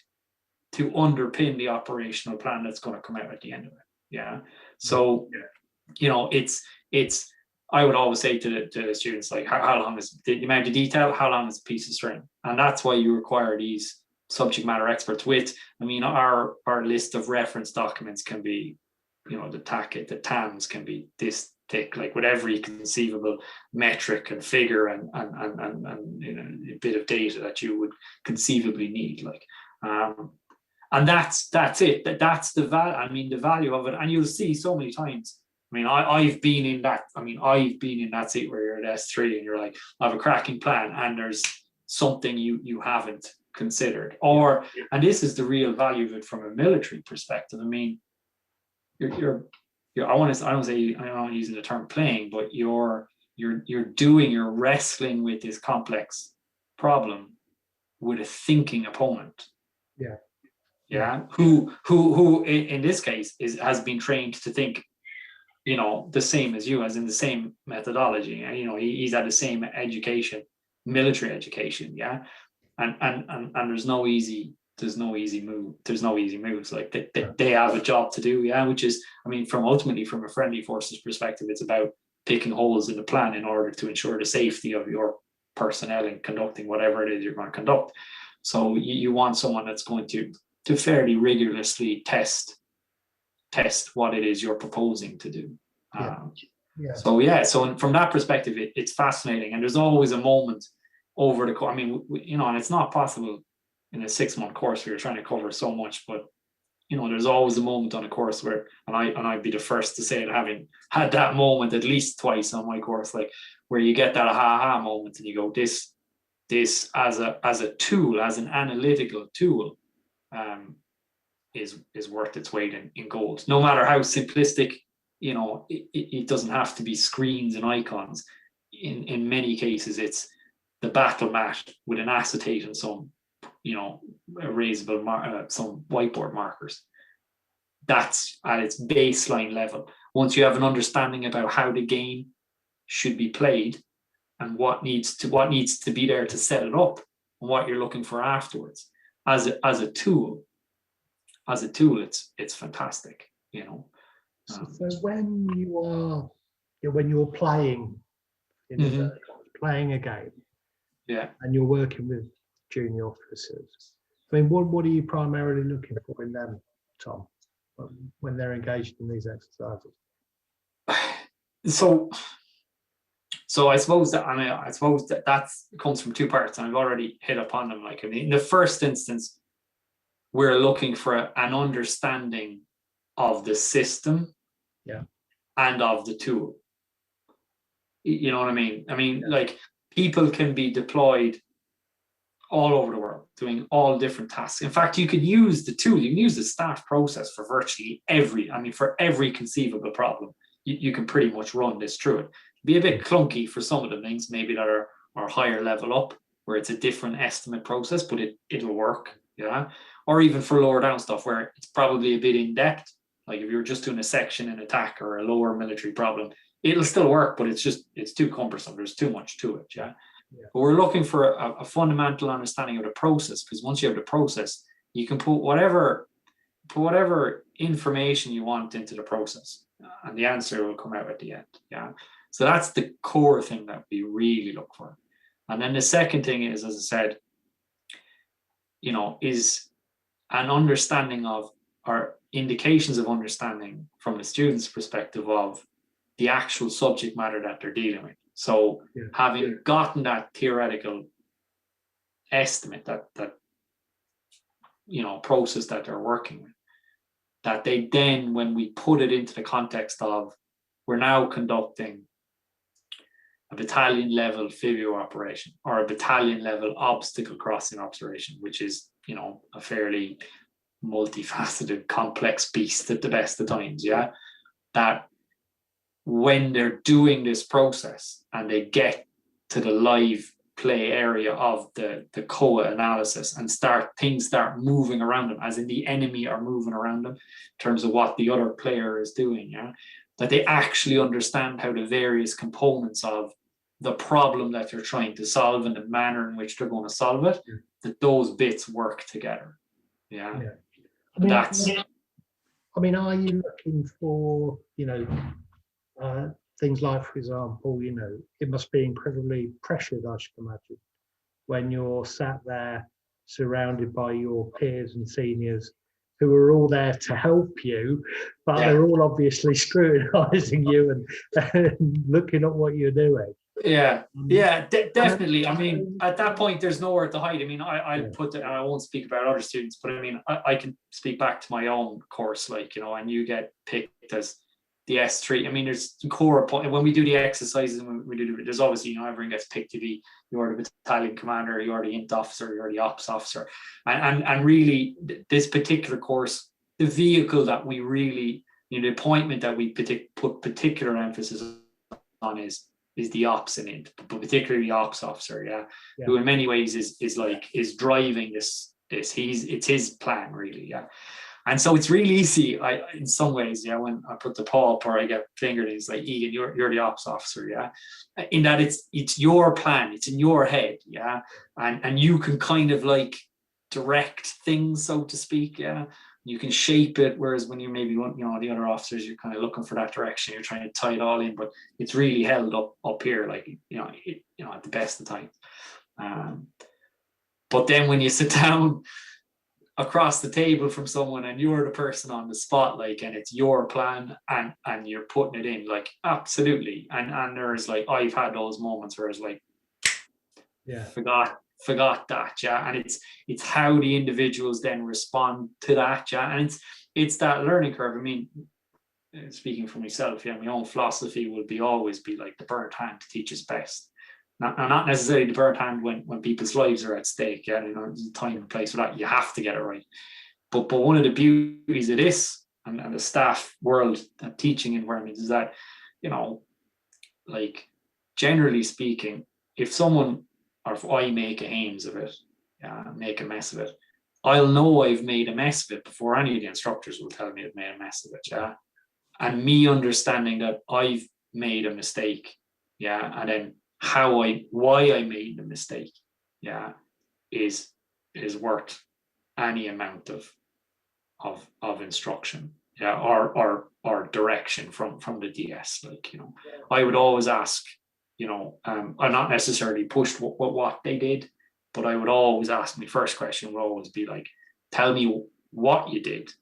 to underpin the operational plan that's going to come out at the end of it. Yeah. So, it's I would always say to the students, like, how long is the amount of detail? How long is a piece of string? And that's why you require these subject matter experts. Our list of reference documents can be, the TAMs can be this thick, like with every conceivable metric and figure and a bit of data that you would conceivably need. Like, and that's it. That's the value. The value of it, and you'll see so many times. I've been in that seat where you're at S3 and you're like, I have a cracking plan, and there's something you haven't considered, and this is the real value of it from a military perspective. You're I don't say, I'm not using the term playing, but you're wrestling with this complex problem with a thinking opponent. Who in this case has been trained to think, the same as you, as in the same methodology. And he's had the same education, military education, and there's no easy moves. Like they have a job to do, which is, from a friendly forces perspective, it's about picking holes in the plan in order to ensure the safety of your personnel in conducting whatever it is you're going to conduct. So you want someone that's going to fairly rigorously test what it is you're proposing to do. So from that perspective, it's fascinating, and there's always a moment over the course. And it's not possible in a 6-month course where you're trying to cover so much, but there's always a moment on a course where, and I'd be the first to say it, having had that moment at least twice on my course, like where you get that aha moment and you go, this as a tool, as an analytical tool, is worth its weight in gold. No matter how simplistic, it doesn't have to be screens and icons. In many cases, it's the battle mat with an acetate and some, erasable some whiteboard markers. That's at its baseline level. Once you have an understanding about how the game should be played and what needs to be there to set it up and what you're looking for afterwards, as a tool, it's fantastic. you know. So when you're playing Mhm. playing a game, Yeah. and you're working with junior officers, I mean, what are you primarily looking for in them, Tom, when they're engaged in these exercises? So I suppose that comes from two parts, and I've already hit upon them. Like, I mean, in the first instance, we're looking for an understanding of the system, Yeah, and of the tool. You know what I mean? I mean, yeah, like, people can be deployed all over the world doing all different tasks. In fact, you could use the tool, you can use the staff process for virtually for every conceivable problem. You can pretty much run this through it. Be a bit clunky for some of the things, maybe that are higher level up, where it's a different estimate process, but it'll work. Yeah. Or even for lower down stuff where it's probably a bit in depth. Like if you're just doing a section in attack or a lower military problem, it'll still work, but it's too cumbersome. There's too much to it. Yeah. yeah, But we're looking for a fundamental understanding of the process, because once you have the process, you can put whatever information you want into the process, and the answer will come out at the end. Yeah. So that's the core thing that we really look for. And then the second thing is, as I said, is an understanding of, or indications of understanding from the student's perspective of the actual subject matter that they're dealing with. So yeah, having gotten that theoretical estimate, that process that they're working with, that they then, when we put it into the context of, we're now conducting a battalion level phibio operation or a battalion level obstacle crossing operation, which is a fairly multifaceted, complex beast at the best of times. Yeah, that when they're doing this process and they get to the live play area of the COA analysis and things start moving around them, as in the enemy are moving around them in terms of what the other player is doing, yeah, that they actually understand how the various components of the problem that you're trying to solve and the manner in which they're going to solve it, that those bits work together. Yeah. I mean, are you looking for, things like, for example, it must be incredibly pressured, I should imagine, when you're sat there surrounded by your peers and seniors who are all there to help you, but they're all obviously scrutinizing you and looking at what you're doing. Definitely. I mean, at that point, there's nowhere to hide. I mean, I won't speak about other students, but I mean, I can speak back to my own course, and you get picked as the S3. I mean, there's core point when we do the exercises, and there's obviously, everyone gets picked to be, you're the battalion commander, you're the int officer, you're the ops officer. And really, this particular course, the vehicle that we really, the appointment that we put particular emphasis on is the ops in it, but particularly the ops officer, who in many ways is driving this. It's his plan, really, And so it's really easy, in some ways, when I put the paw up or I get fingered, it's like, Egan, you're the ops officer, in that it's your plan, it's in your head, and you can kind of like direct things, so to speak, You can shape it, whereas when you maybe want, the other officers, you're kind of looking for that direction, you're trying to tie it all in, but it's really held up here, like, at the best of times. But then when you sit down across the table from someone and you're the person on the spot, like, and it's your plan and you're putting it in, like, absolutely. And there's like, I've had those moments where it's like, forgot that, and it's how the individuals then respond to that, and it's that learning curve. I mean, speaking for myself, my own philosophy will always be like, the burnt hand teaches best. Not necessarily the burnt hand when people's lives are at stake, there's a time and place for that, you have to get it right. But one of the beauties of this and the staff world and teaching environment is that, like, generally speaking, if someone, or if I make a hames of it, make a mess of it, I'll know I've made a mess of it before any of the instructors will tell me I've made a mess of it, And me understanding that I've made a mistake, and then why I made the mistake, is worth any amount of instruction, yeah, or direction from the DS. Like, I would always ask, I'm not necessarily pushed what they did, but I would always ask, my first question would always be like, tell me what you did,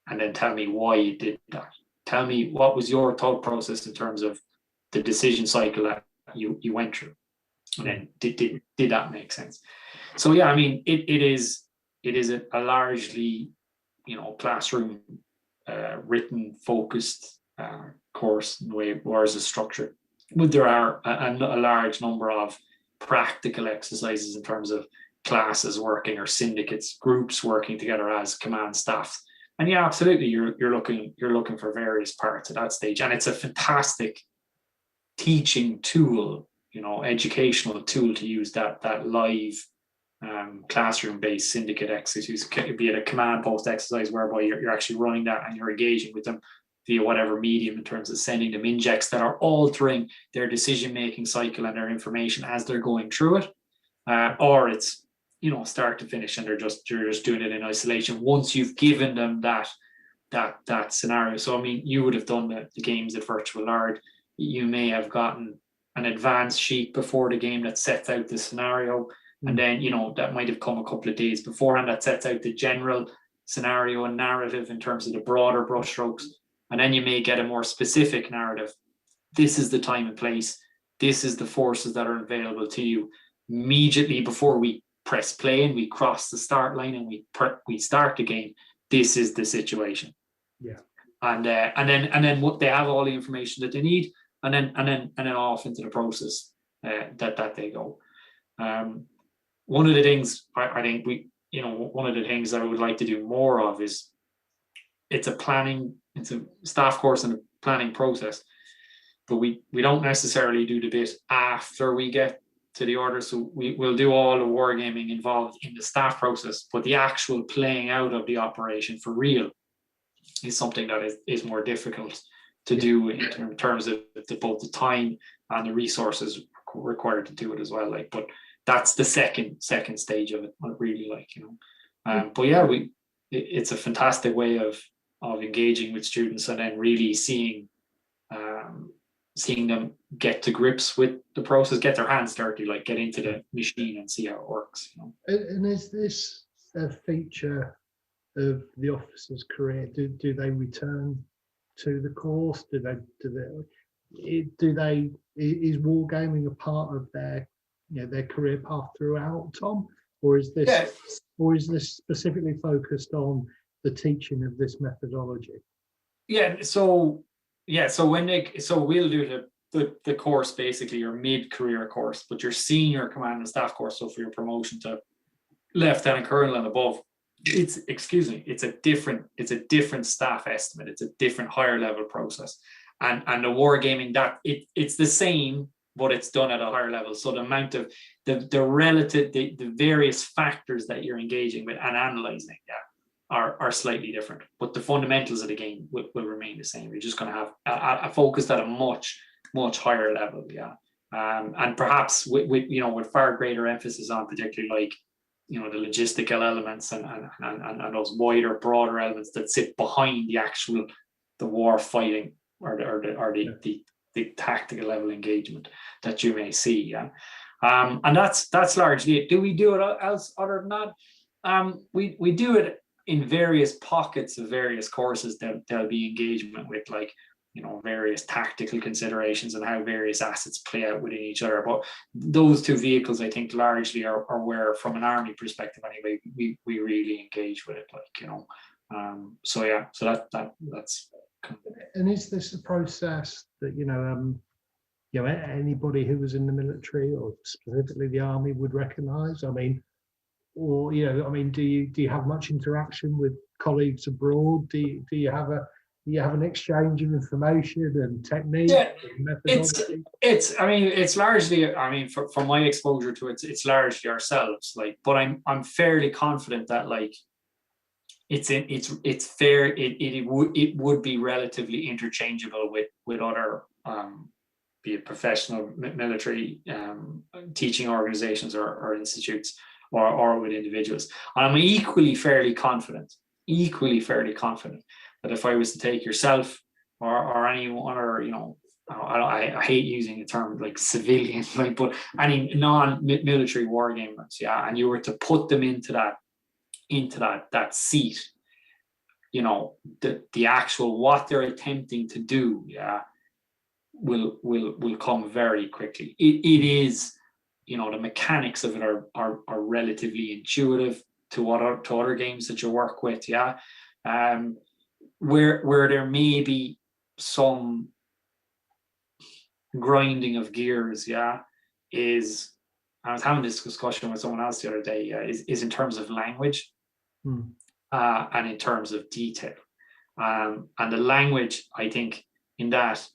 and then tell me why you did that. Tell me what was your thought process in terms of the decision cycle that you went through, and then did that make sense? So yeah, I mean, it is a largely, classroom written focused course in the way ours is structured. But there are a large number of practical exercises in terms of classes working or syndicates, groups working together as command staff. And yeah, absolutely, you're looking for various parts at that stage, and it's a fantastic teaching tool, educational tool to use, that live classroom-based syndicate exercise, be it a command post exercise whereby you're actually running that and you're engaging with them via whatever medium in terms of sending them injects that are altering their decision-making cycle and their information as they're going through it, or it's start to finish and you're just doing it in isolation once you've given them that scenario. So I mean, you would have done the games at Virtual Art. You may have gotten an advanced sheet before the game that sets out the scenario. And then, that might have come a couple of days beforehand that sets out the general scenario and narrative in terms of the broader brushstrokes. And then you may get a more specific narrative. This is the time and place. This is the forces that are available to you. Immediately before we press play and we cross the start line and we start the game, this is the situation. Yeah. And then what they have all the information that they need, and then off into the process that they go. One of the things I think one of the things that I would like to do more of is it's a staff course and a planning process, but we don't necessarily do the bit after we get to the order. So we'll do all the wargaming involved in the staff process, but the actual playing out of the operation for real is something that is more difficult to do in terms of both the time and the resources required to do it as well. Like, but that's the second stage of it. I really like, but yeah, it's a fantastic way of engaging with students and then really seeing them get to grips with the process, get their hands dirty, like get into the machine and see how it works. And is this a feature of the officer's career? Do they return to the course? Is wargaming a part of their their career path throughout, Tom, or is this specifically focused on the teaching of this methodology? So we'll do the course, basically your mid-career course, but your senior command and staff course, so for your promotion to lieutenant colonel and above, it's a different staff estimate. It's a different higher level process, and the wargaming, that it's the same, but it's done at a higher level. So the amount of the various factors that you're engaging with and analyzing, are slightly different, but the fundamentals of the game will remain the same. You're just going to have a focus at a much higher level, and perhaps with far greater emphasis on particularly like the logistical elements and those wider, broader elements that sit behind the war fighting or the tactical level engagement that you may see, and that's largely it. Do we do it else other than that? We do it in various pockets of various courses. There'll be engagement with like various tactical considerations and how various assets play out within each other. But those two vehicles, I think, largely are where, from an army perspective anyway, we really engage with it. Like so that's. And is this a process that anybody who was in the military or specifically the army would recognise? I mean, or do you have much interaction with colleagues abroad? Do you have an exchange of information and technique? And methodology? It's largely, from my exposure to it, it's largely ourselves. Like, but I'm fairly confident that like it's fair. It would be relatively interchangeable with other be it professional military teaching organizations or institutes or with individuals. And I'm equally fairly confident that if I was to take yourself or anyone, or I hate using the term like civilian, like, but any non-military war gamers, and you were to put them into that seat, the actual what they're attempting to do, will come very quickly. It is, the mechanics of it are relatively intuitive to other games that you work with, where there may be some grinding of gears, is, I was having this discussion with someone else the other day, is in terms of language, and in terms of detail, and the language, I think, in that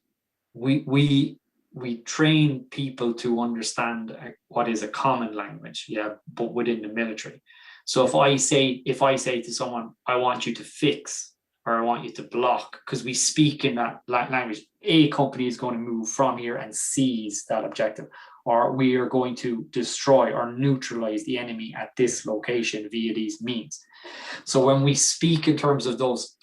we train people to understand what is a common language, but within the military. So if I say to someone, I want you to fix, or I want you to block, because we speak in that language, a company is going to move from here and seize that objective, or we are going to destroy or neutralize the enemy at this location via these means. So when we speak in terms of those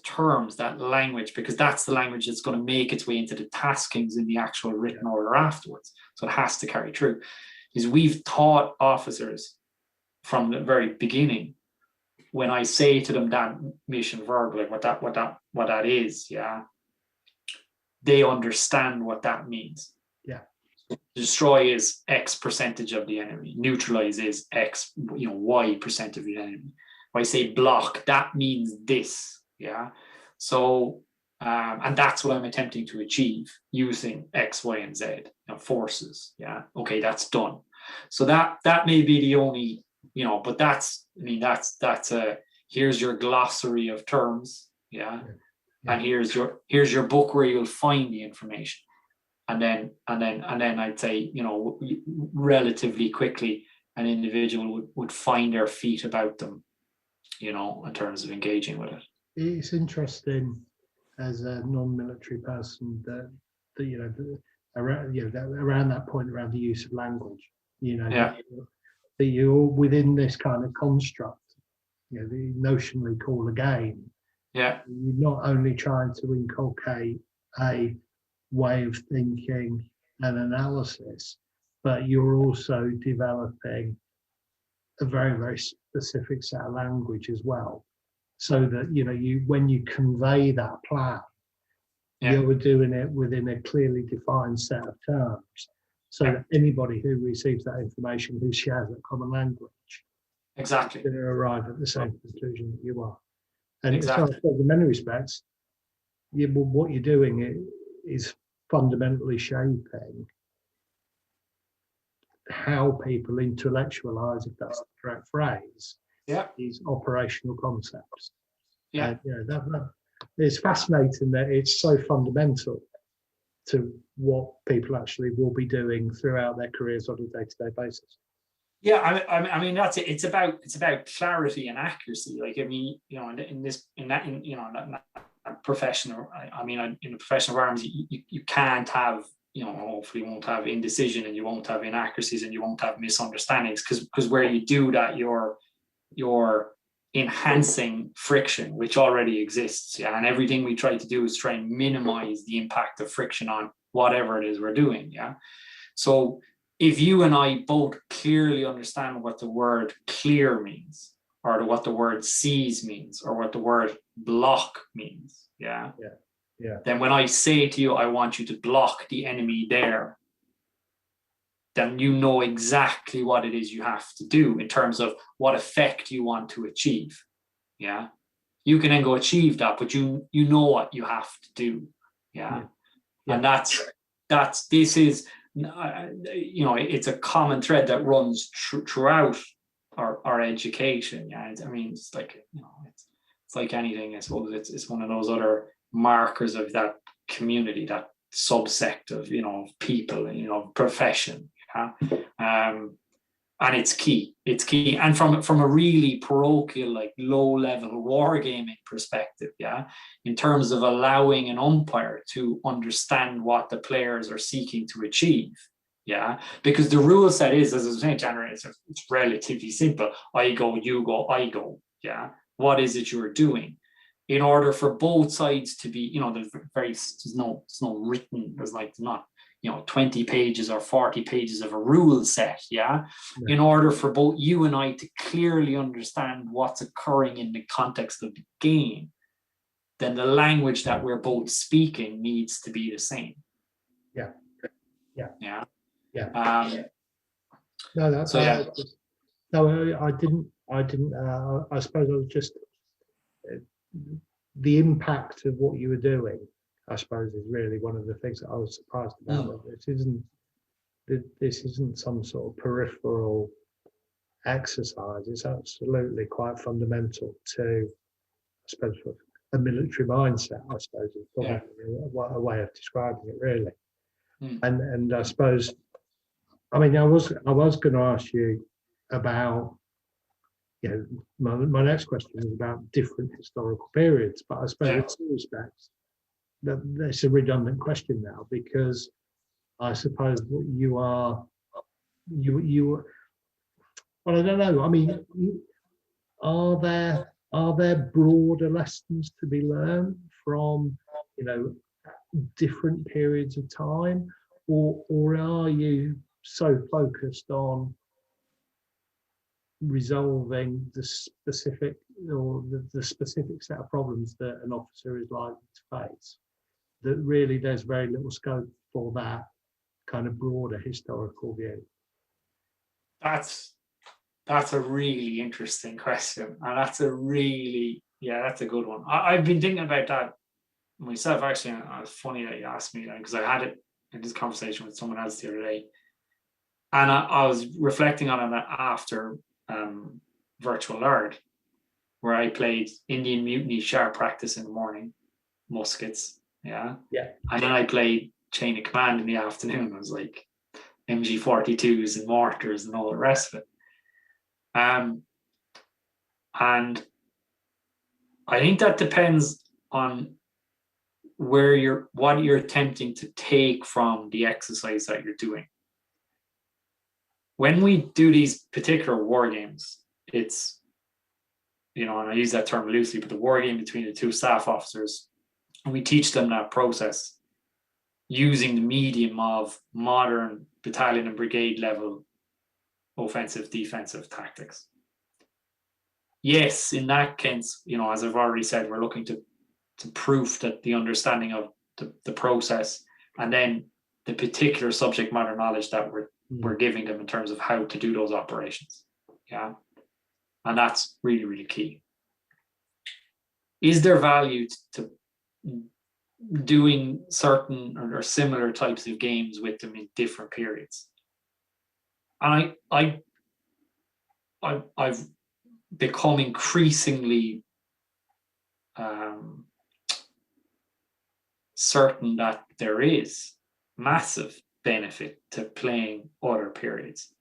terms, that language, because that's the language that's going to make its way into the taskings in the actual written order afterwards, so it has to carry through, is we've taught officers from the very beginning, when I say to them that mission verb, like what that is, they understand what that means. Destroy is X percentage of the enemy. Neutralize is X, Y percent of the enemy. If I say block, that means this. So, and that's what I'm attempting to achieve using X, Y, and Z, forces. Okay, that's done. So that may be the only, but that's here's your glossary of terms. And here's your book where you'll find the information. And then I'd say, relatively quickly, an individual would find their feet about them, in terms of engaging with it. It's interesting as a non-military person that around that point, around the use of language, that you're within this kind of construct, the notionally call a game. You're not only trying to inculcate a way of thinking and analysis, but you're also developing a very, very specific set of language as well, so that when you convey that plan, you're doing it within a clearly defined set of terms, so that anybody who receives that information, who shares that common language, is going to arrive at the same conclusion that you are. And exactly. So in many respects, what you're doing is fundamentally shaping how people intellectualize, if that's the correct phrase, these operational concepts. It's fascinating that it's so fundamental to what people actually will be doing throughout their careers on a day-to-day basis. I mean that's it. It's about clarity and accuracy. Like, I mean, in professional, in a professional environment, you can't have, hopefully you won't have indecision, and you won't have inaccuracies, and you won't have misunderstandings, because where you do that, you're enhancing friction, which already exists. And everything we try to do is try and minimize the impact of friction on whatever it is we're doing. So if you and I both clearly understand what the word clear means, or what the word seize means, or what the word block means, then when I say to you, I want you to block the enemy there, then you know exactly what it is you have to do in terms of what effect you want to achieve. You can then go achieve that, but you know what you have to do. And this is, it's a common thread that runs throughout our education. It's like, it's like anything, I suppose. It's one of those other markers of that community, that subsect of people, profession. And it's key. And from a really parochial, like low-level wargaming perspective, in terms of allowing an umpire to understand what the players are seeking to achieve, because the rule set is, as I was saying, it's relatively simple. I go, you go, I go. What is it you're doing? in order for both sides to be, there's no written, there's not 20 pages or 40 pages of a rule set, in order for both you and I to clearly understand what's occurring in the context of the game, then the language that we're both speaking needs to be the same. No, that's so yeah. No, I didn't. I suppose I was just the impact of what you were doing, I suppose, is really one of the things that I was surprised about. This isn't some sort of peripheral exercise. It's absolutely quite fundamental to, I suppose, a military mindset, I suppose, is probably a way of describing it, really. And I suppose, I mean, I was going to ask you about, my next question is about different historical periods, but I suppose in some respects that's a redundant question now, because I suppose what you are, well, I don't know. I mean, are there broader lessons to be learned from, different periods of time, or are you so focused on resolving the specific the specific set of problems that an officer is likely to face, that really there's very little scope for that kind of broader historical view? That's a really interesting question, and that's a good one. I've been thinking about that myself, actually. It's funny that you asked me that, because I had it in this conversation with someone else the other day, and I was reflecting on it after Virtual Lard, where I played Indian Mutiny Sharp Practice in the morning, muskets, and then I played Chain of Command in the afternoon. It was like MG42s and mortars and all the rest of it. And I think that depends on what you're attempting to take from the exercise that you're doing. When we do these particular war games, it's, and I use that term loosely, but the war game between the two staff officers, and we teach them that process using the medium of modern battalion and brigade level offensive, defensive tactics. Yes, in that case, as I've already said, we're looking to proof that the understanding of the process, and then the particular subject matter knowledge that we're giving them in terms of how to do those operations. And that's really, really key. Is there value to doing certain or similar types of games with them in different periods? And I've become increasingly certain that there is massive benefit to playing other periods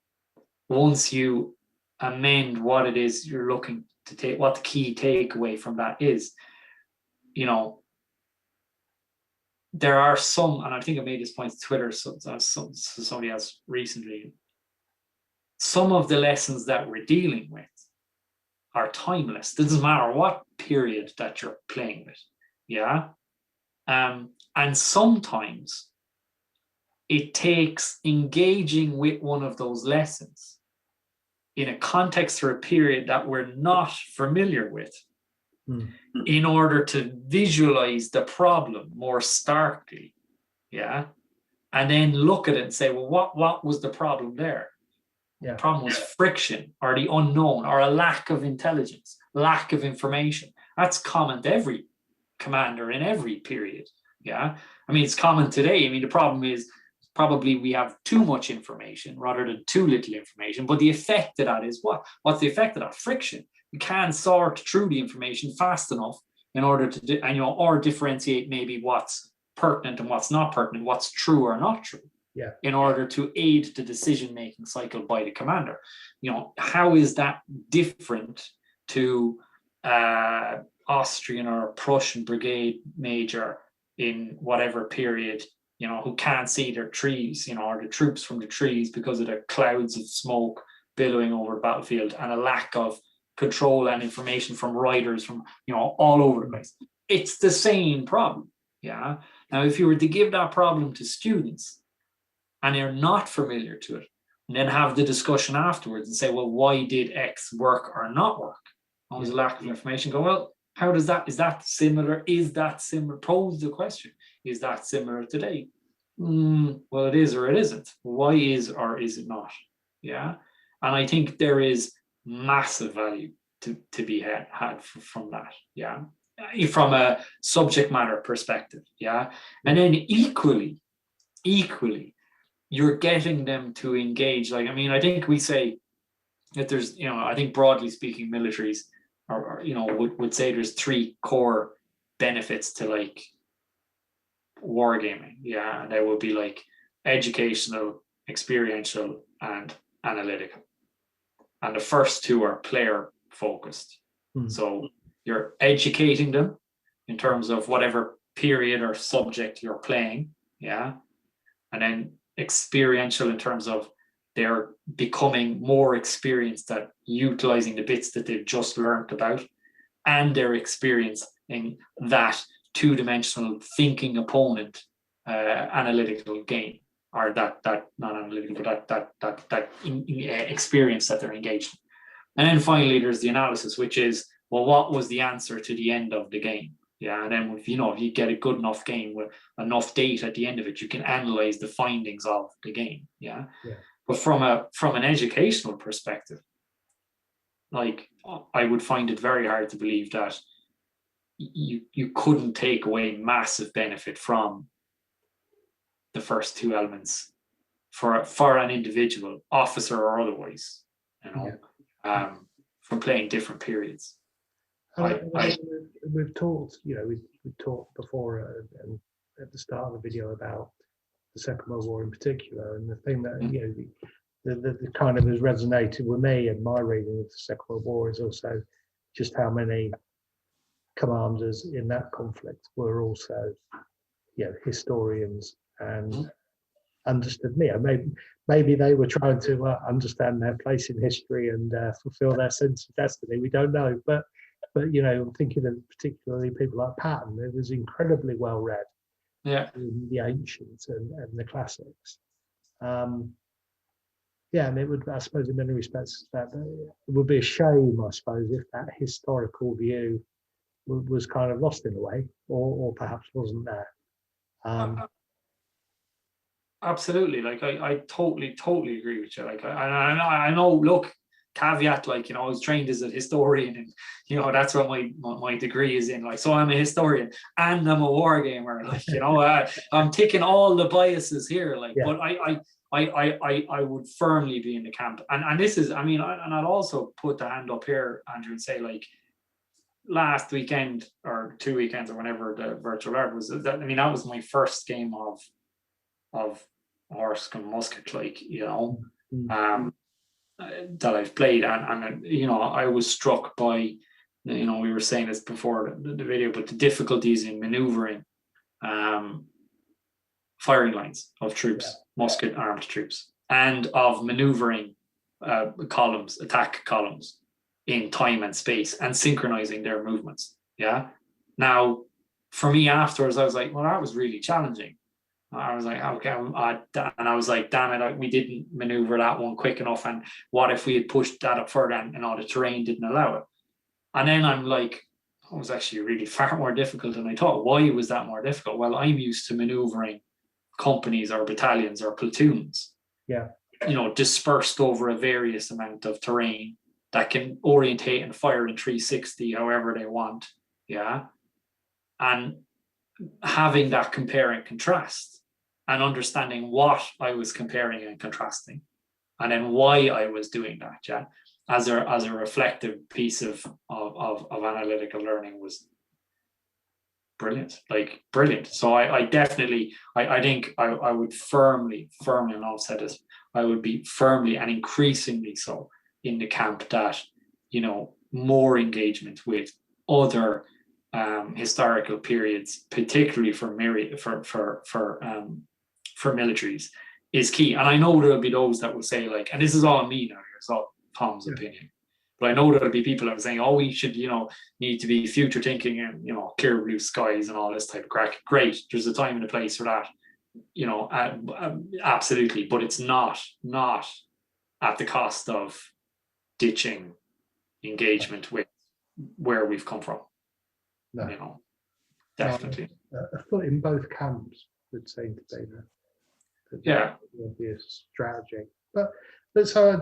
once you amend what it is you're looking to take, what the key takeaway from that is. There are some, and I think I made this point to Twitter, somebody else recently, some of the lessons that we're dealing with are timeless. It doesn't matter what period that you're playing with. And sometimes it takes engaging with one of those lessons in a context or a period that we're not familiar with in order to visualize the problem more starkly. And then look at it and say, well, what was the problem there? The problem was friction, or the unknown, or a lack of intelligence, lack of information. That's common to every commander in every period. I mean, it's common today. I mean, the problem is probably we have too much information rather than too little information. But the effect of that is what? What's the effect of that? Friction. You can't sort through the information fast enough in order to or differentiate maybe what's pertinent and what's not pertinent, what's true or not true. In order to aid the decision-making cycle by the commander. How is that different to Austrian or Prussian brigade major in whatever period, who can't see their trees, or the troops from the trees because of the clouds of smoke billowing over the battlefield and a lack of control and information from writers from, all over the place. It's the same problem. Yeah. Now, if you were to give that problem to students and they're not familiar to it, and then have the discussion afterwards and say, well, why did X work or not work? There's a lack of information. Go, well, how does that, is that similar? Is that similar? Pose the question. Is that similar today? Well, it is or it isn't. Why is or is it not? Yeah. And I think there is massive value to be had from that. Yeah. From a subject matter perspective. Yeah. And then equally, you're getting them to engage. Like, I mean, I think we say that there's, I think broadly speaking, militaries would say there's 3 core benefits to like wargaming. Yeah. And they would be like educational, experiential, and analytical. And the first 2 are player focused. So you're educating them in terms of whatever period or subject you're playing. Yeah. And then experiential in terms of they're becoming more experienced at utilizing the bits that they've just learned about, and they're experiencing that 2-dimensional thinking opponent analytical game, or that not analytical, but that experience that they're engaged in. And then finally, there's the analysis, which is, well, what was the answer to the end of the game? Yeah, and then if you get a good enough game with enough data at the end of it, you can analyze the findings of the game. Yeah. But from an educational perspective, like, I would find it very hard to believe that you couldn't take away massive benefit from the first 2 elements for an individual, officer or otherwise, from playing different periods. We've talked, we've talked before at the start of the video about the Second World War in particular, and the thing that the kind of has resonated with me and my reading of the Second World War is also just how many commanders in that conflict were also, historians and understood me. Maybe they were trying to understand their place in history and fulfill their sense of destiny. We don't know, but I'm thinking of particularly people like Patton, who was incredibly well read. Yeah. In the ancients and the classics. And it would, I suppose, in many respects, that it would be a shame, I suppose, if that historical view was kind of lost in a way, or perhaps wasn't there. Absolutely, like I totally agree with you. Like I know. Look, caveat, like, I was trained as a historian, and that's what my degree is in. Like, so I'm a historian and I'm a wargamer. Like, I'm ticking all the biases here. Like, but I would firmly be in the camp, and this is, and I'll also put the hand up here, Andrew, and say, like, last weekend or 2 weekends or whenever the virtual art was, that was my first game of horse and musket, like, that I've played, and I was struck by, we were saying this before the video, but the difficulties in maneuvering firing lines of troops, musket armed troops, and of maneuvering columns, attack columns, in time and space, and synchronizing their movements. Yeah. Now, for me afterwards, I was like, well, that was really challenging. I was like, okay, and I was like, damn it, we didn't maneuver that one quick enough. And what if we had pushed that up further and all the terrain didn't allow it? And then I'm like, it was actually really far more difficult than I thought. Why was that more difficult? Well, I'm used to maneuvering companies or battalions or platoons, dispersed over a various amount of terrain that can orientate and fire in 360 however they want. Yeah. And having that compare and contrast, and understanding what I was comparing and contrasting, and then why I was doing that, as a reflective piece of analytical learning, was brilliant, like brilliant. So I definitely, I think I would firmly, and I've said this, I would be firmly and increasingly so in the camp that, more engagement with other historical periods, particularly for militaries, is key. And I know there'll be those that will say, like, and this is all me now, it's all Tom's opinion, But I know there'll be people that are saying, oh, we should, need to be future thinking and, clear blue skies and all this type of crack. Great. There's a time and a place for that, absolutely. But it's not at the cost of ditching engagement with where we've come from. No. Definitely. A foot in both camps would seem to be the obvious strategy. But so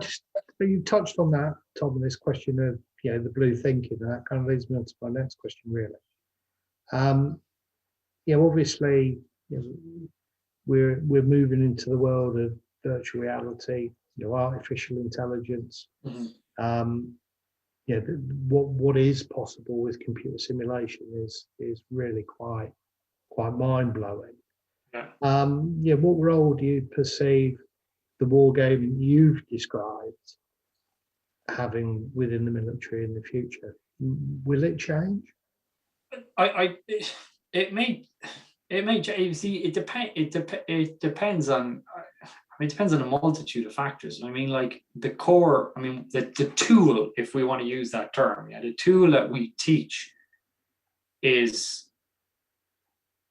you touched on that, Tom, this question of the blue thinking, and that kind of leads me on to my next question, really. Obviously, we're moving into the world of virtual reality, artificial intelligence. Mm-hmm. What is possible with computer simulation is really quite mind blowing. Yeah. What role do you perceive the wargaming you've described having within the military in the future? Will it change? It may change. See, it depends on. It depends on a multitude of factors. I mean, like the core. I mean, the tool, if we want to use that term, the tool that we teach is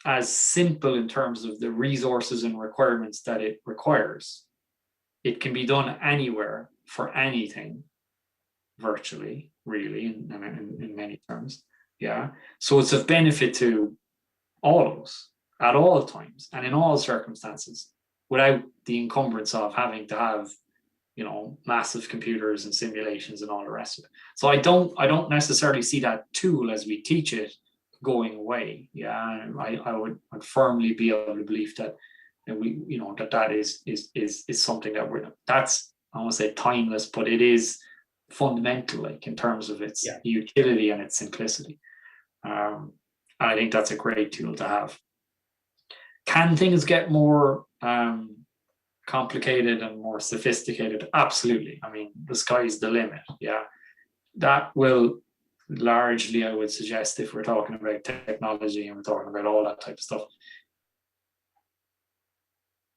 as simple in terms of the resources and requirements that it requires. It can be done anywhere for anything, virtually, really, in many terms. Yeah. So it's of benefit to all of us at all times and in all circumstances, without the encumbrance of having to have, massive computers and simulations and all the rest of it. So I don't necessarily see that tool as we teach it going away. Yeah, I would firmly be of the belief that we, that is something that's, I won't say timeless, but it is fundamental, like in terms of its utility and its simplicity. I think that's a great tool to have. Can things get more complicated and more sophisticated? Absolutely. I mean, the sky's the limit. Yeah, that will largely, I would suggest, if we're talking about technology and we're talking about all that type of stuff,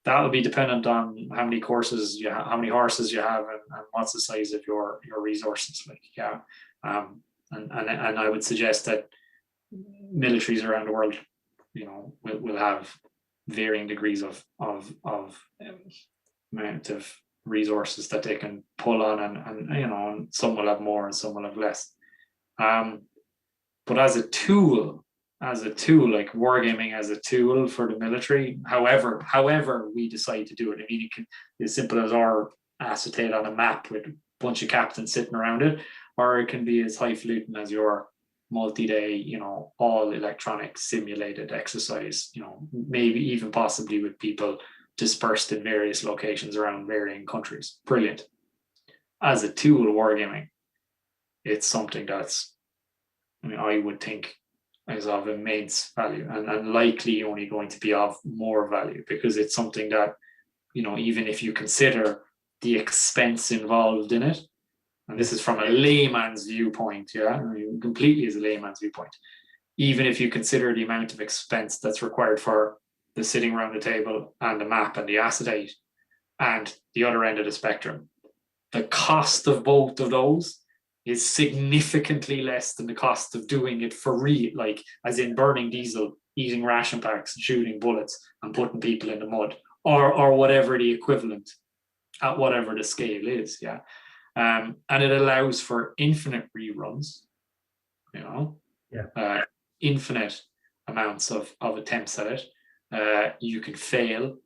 that will be dependent on how many courses you have, how many horses you have, and what's the size of your resources. And I would suggest that militaries around the world, will have varying degrees of amount of resources that they can pull on, and some will have more and some will have less. But as a tool, like wargaming as a tool for the military, however we decide to do it. I mean, it can be as simple as our acetate on a map with a bunch of captains sitting around it, or it can be as highfalutin as your multi-day, all electronic simulated exercise, maybe even possibly with people dispersed in various locations around varying countries. Brilliant. As a tool, wargaming, it's something that's, I would think, is of immense value and likely only going to be of more value, because it's something that, even if you consider the expense involved in it, and this is from a layman's viewpoint, completely as a layman's viewpoint, even if you consider the amount of expense that's required for the sitting around the table and the map and the acetate and the other end of the spectrum, the cost of both of those is significantly less than the cost of doing it for real, like as in burning diesel, eating ration packs, shooting bullets and putting people in the mud, or whatever the equivalent at whatever the scale is. And it allows for infinite reruns, infinite amounts of attempts at it. You can fail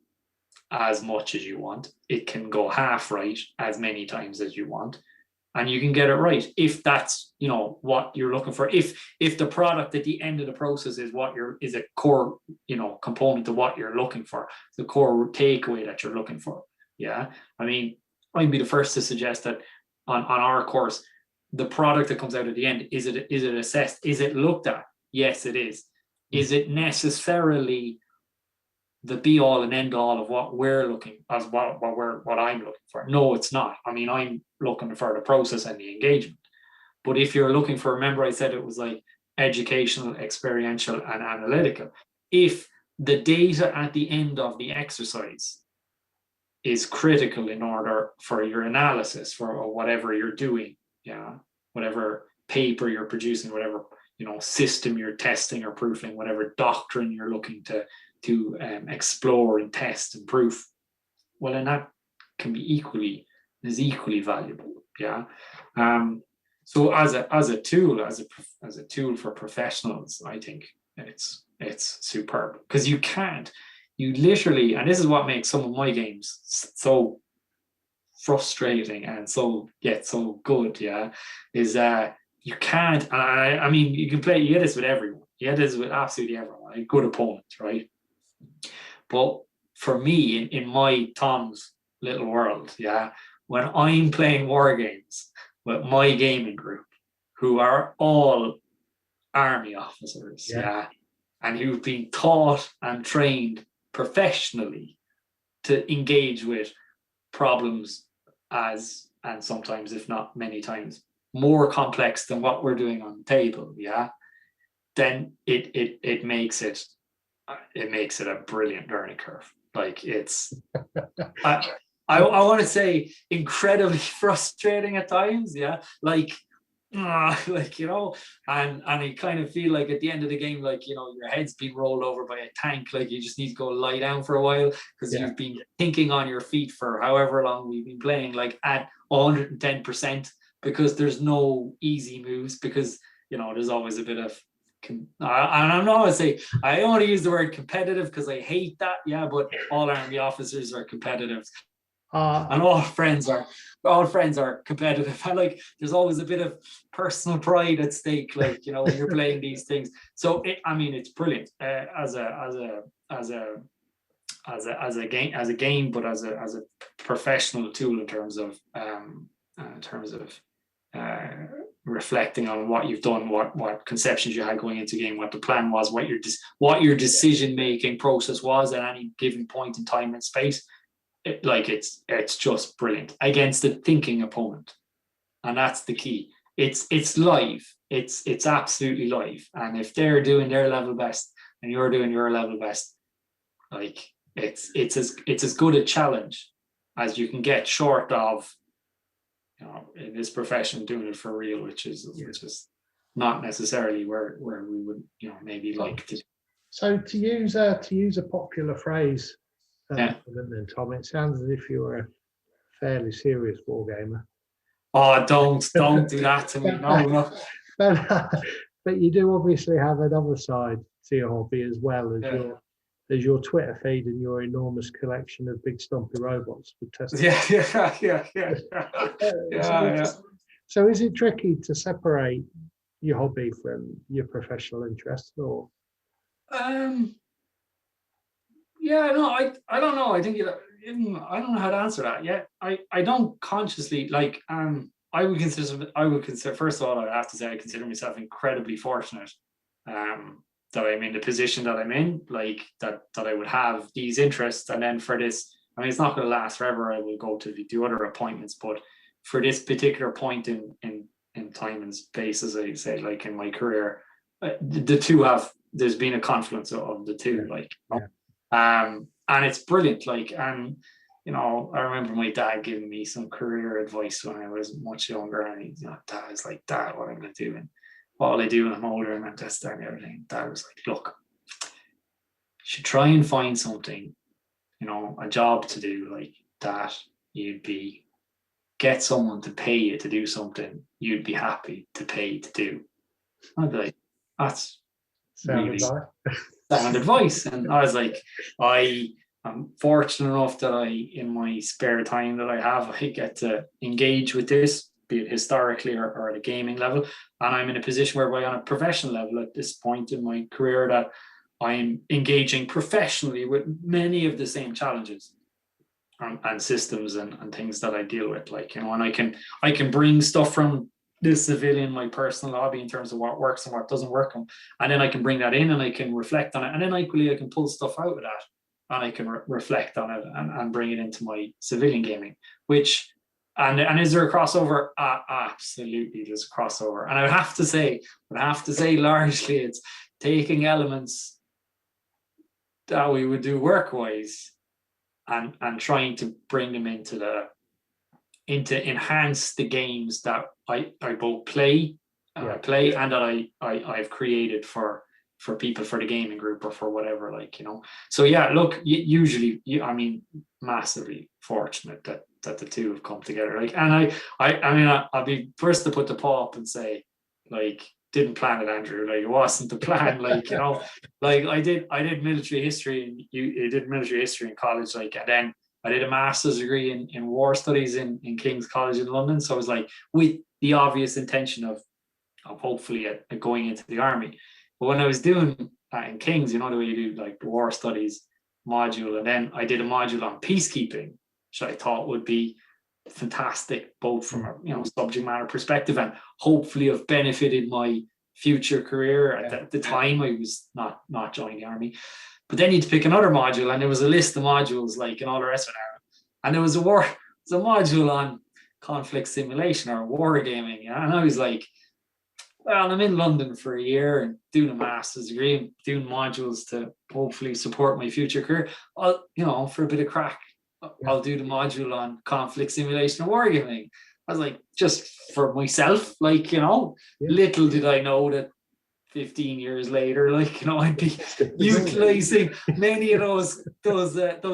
as much as you want. It can go half right as many times as you want, and you can get it right if that's what you're looking for. If the product at the end of the process is is a core component of what you're looking for, the core takeaway that you're looking for. I mean, I'd be the first to suggest that on our course, the product that comes out at the end, is it assessed? Is it looked at? Yes, it is. Is it necessarily the be all and end all of what we're looking as what I'm looking for? No, it's not. I mean, I'm looking for the process and the engagement. But if you're looking for, remember I said it was like educational, experiential, and analytical. If the data at the end of the exercise is critical in order for your analysis for whatever you're doing, whatever paper you're producing, whatever, you know, system you're testing or proofing, whatever doctrine you're looking to explore and test and proof, well, then that can be is equally valuable. Yeah. So as a tool for professionals, I think it's superb, because you literally, and this is what makes some of my games so frustrating and so good, yeah, is you can't, I mean, you get this with everyone, you get this with absolutely everyone, a good opponent, right? But for me, in my Tom's little world, yeah, when I'm playing war games with my gaming group, who are all army officers, yeah, and who've been taught and trained professionally to engage with problems and sometimes, if not many times, more complex than what we're doing on the table, yeah, then it makes it a brilliant learning curve. Like, it's I want to say incredibly frustrating at times, yeah, like you know, and you kind of feel like at the end of the game, like, you know, your head's been rolled over by a tank, like you just need to go lie down for a while, because you've been thinking on your feet for however long we've been playing, like at 110%, because there's no easy moves, because, you know, there's always a bit of, and I'm not going to say, I don't want to use the word competitive because I hate that, yeah, but all army officers are competitive. And all friends are competitive. And like, there's always a bit of personal pride at stake, like, you know, when you're playing these things. So I mean, it's brilliant as a game, but as a professional tool in terms of reflecting on what you've done, what conceptions you had going into the game, what the plan was, what your decision making process was at any given point in time and space. It's just brilliant against a thinking opponent, and that's the key. It's live. It's absolutely live. And if they're doing their level best and you're doing your level best, like it's as good a challenge as you can get, short of, you know, in this profession, doing it for real, which is not necessarily where we would, you know, maybe like to. So to use a popular phrase, then, Tom, it sounds as if you're a fairly serious war gamer. Oh, don't do that to me. No. But you do obviously have another side to your hobby, as well as your Twitter feed and your enormous collection of big stompy robots with testing. Yeah. So is it tricky to separate your hobby from your professional interests, or? Yeah, no, I don't know. I think I don't know how to answer that yet. I don't consciously, like, I would consider, first of all, I have to say I consider myself incredibly fortunate that I'm in the position that I'm in, like that I would have these interests. And then for this, I mean, it's not going to last forever. I will go to do other appointments, but for this particular point in time and space, as I say, like in my career, the two there's been a confluence of the two, like. And it's brilliant, like, and you know, I remember my dad giving me some career advice when I was much younger, and he, you know, Dad was like, Dad, what am I going to do, and what will I do when I'm older, and I'm just and everything. Dad was like, look, you should try and find something, you know, a job to do, like that get someone to pay you to do something you'd be happy to pay to do. I'd be like, that's really sound advice. And I was like, I'm fortunate enough that in my spare time that I get to engage with this, be it historically or at a gaming level. And I'm in a position whereby on a professional level at this point in my career that I'm engaging professionally with many of the same challenges and systems and things that I deal with. Like, you know, and I can bring stuff from this civilian, my personal hobby, in terms of what works and what doesn't work, and then I can bring that in and I can reflect on it, and then equally I can pull stuff out of that and I can reflect on it and bring it into my civilian gaming. Which and is there a crossover? Absolutely, there's a crossover, and I have to say largely it's taking elements that we would do work-wise and trying to bring them into into enhance the games that I both play and that I've created for people, for the gaming group or for whatever, like, you know. So yeah, look, usually, I mean, massively fortunate that the two have come together. Like, and I mean, I'll be first to put the paw up and say, like, didn't plan it, Andrew. Like, it wasn't the plan. Like, you know, like I did military history, and you did military history in college, like, and then I did a master's degree in war studies in King's College in London. So I was like, with the obvious intention of hopefully going into the army. But when I was doing that in King's, you know, the way you do like the war studies module, and then I did a module on peacekeeping, which I thought would be fantastic, both from a, you know, subject matter perspective, and hopefully have benefited my future career. At the time, I was not joining the army. But then you'd pick another module, and there was a list of modules, like, and all the rest of it. And there was a module on conflict simulation or wargaming, and I was like, well, I'm in London for a year and doing a master's degree and doing modules to hopefully support my future career. I'll, you know, for a bit of crack, I'll do the module on conflict simulation and wargaming. I was like, just for myself, like, you know, little did I know that 15 years later, like, you know, I'd be utilizing many of those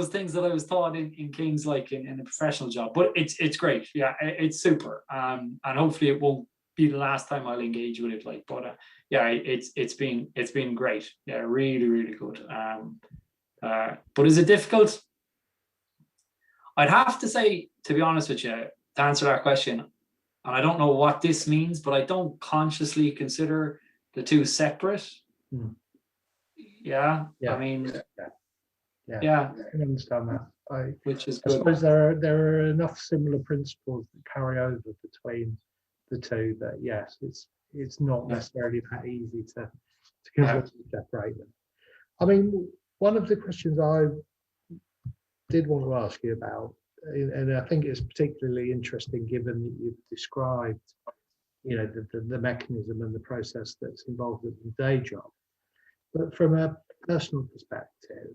things that I was taught in King's, like in a professional job. But it's great. Yeah, it's super. And hopefully it won't be the last time I'll engage with it. Like, but yeah, it's been great. Yeah, really, really good. But is it difficult? I'd have to say, to be honest with you, to answer that question, and I don't know what this means, but I don't consciously consider the two separate. Yeah. I mean, I can understand that. Which is I suppose there are enough similar principles that carry over between the two that, yes, it's not necessarily that easy to completely separate them. I mean, one of the questions I did want to ask you about, and I think it's particularly interesting given that you've described, you know, the mechanism and the process that's involved in the day job. But from a personal perspective,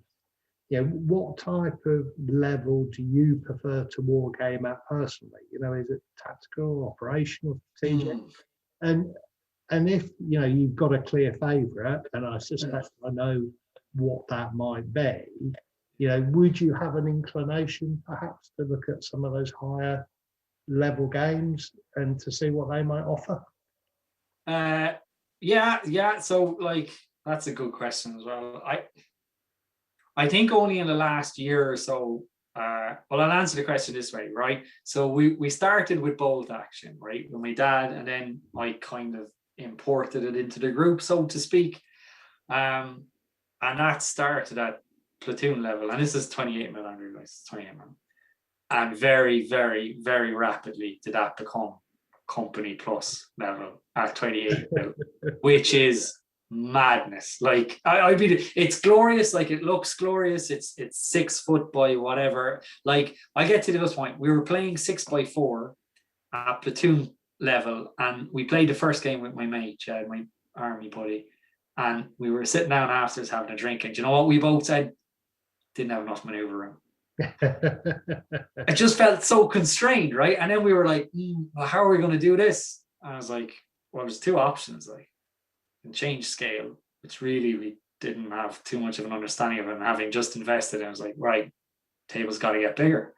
you know, what type of level do you prefer to war game at personally? You know, is it tactical, operational, strategic? And if, you know, you've got a clear favourite, and I suspect I know what that might be, you know, would you have an inclination perhaps to look at some of those higher level games and to see what they might offer? Yeah. So, like, that's a good question as well. I think only in the last year or so, well, I'll answer the question this way, right? So we started with bolt action, right, with my dad, and then I kind of imported it into the group, so to speak. And that started at platoon level, and this is 28 mil, Andrew, guys, 28 mil. And very, very, very rapidly did that become company plus level at 28 mil, which is madness. Like, it's glorious. Like, it looks glorious. It's 6 foot by whatever. Like, I get to this point. We were playing 6x4 at platoon level, and we played the first game with my mate, Chad, my army buddy, and we were sitting down afterwards having a drink, and you know what we both said? Didn't have enough maneuver room. It just felt so constrained, right? And then we were like, well, how are we going to do this? And I was like, well, there's two options. Like, and change scale, which really we didn't have too much of an understanding of, and having just invested, I was like, right, table's got to get bigger.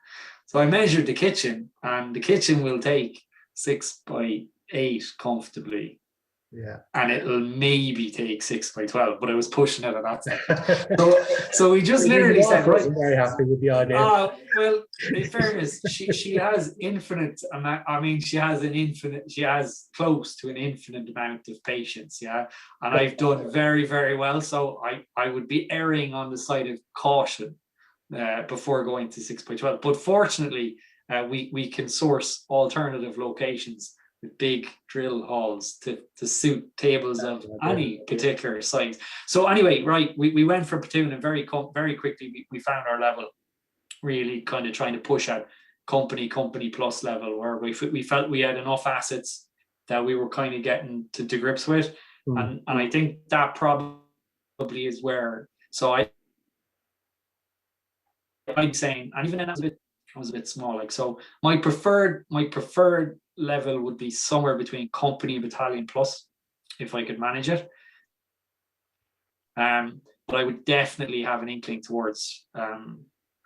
So I measured the kitchen, and the kitchen will take 6x8 comfortably. Yeah. And it'll maybe take 6x12, but I was pushing it at that time. So we just literally said, right. I'm very happy with the idea. Well, in fairness, she has infinite amount. I mean, she has close to an infinite amount of patience. Yeah. And I've done very, very well. So I would be erring on the side of caution before going to 6x12. But fortunately, we can source alternative locations with big drill halls to suit tables of any particular size. So anyway, right, we went for platoon, and very quickly we found our level, really kind of trying to push at company plus level, where we felt we had enough assets that we were kind of getting to grips with. And I think that probably is where, so I'm saying, and even then that's a bit I was a bit small. Like, so my preferred level would be somewhere between company and battalion plus, if I could manage it. But I would definitely have an inkling towards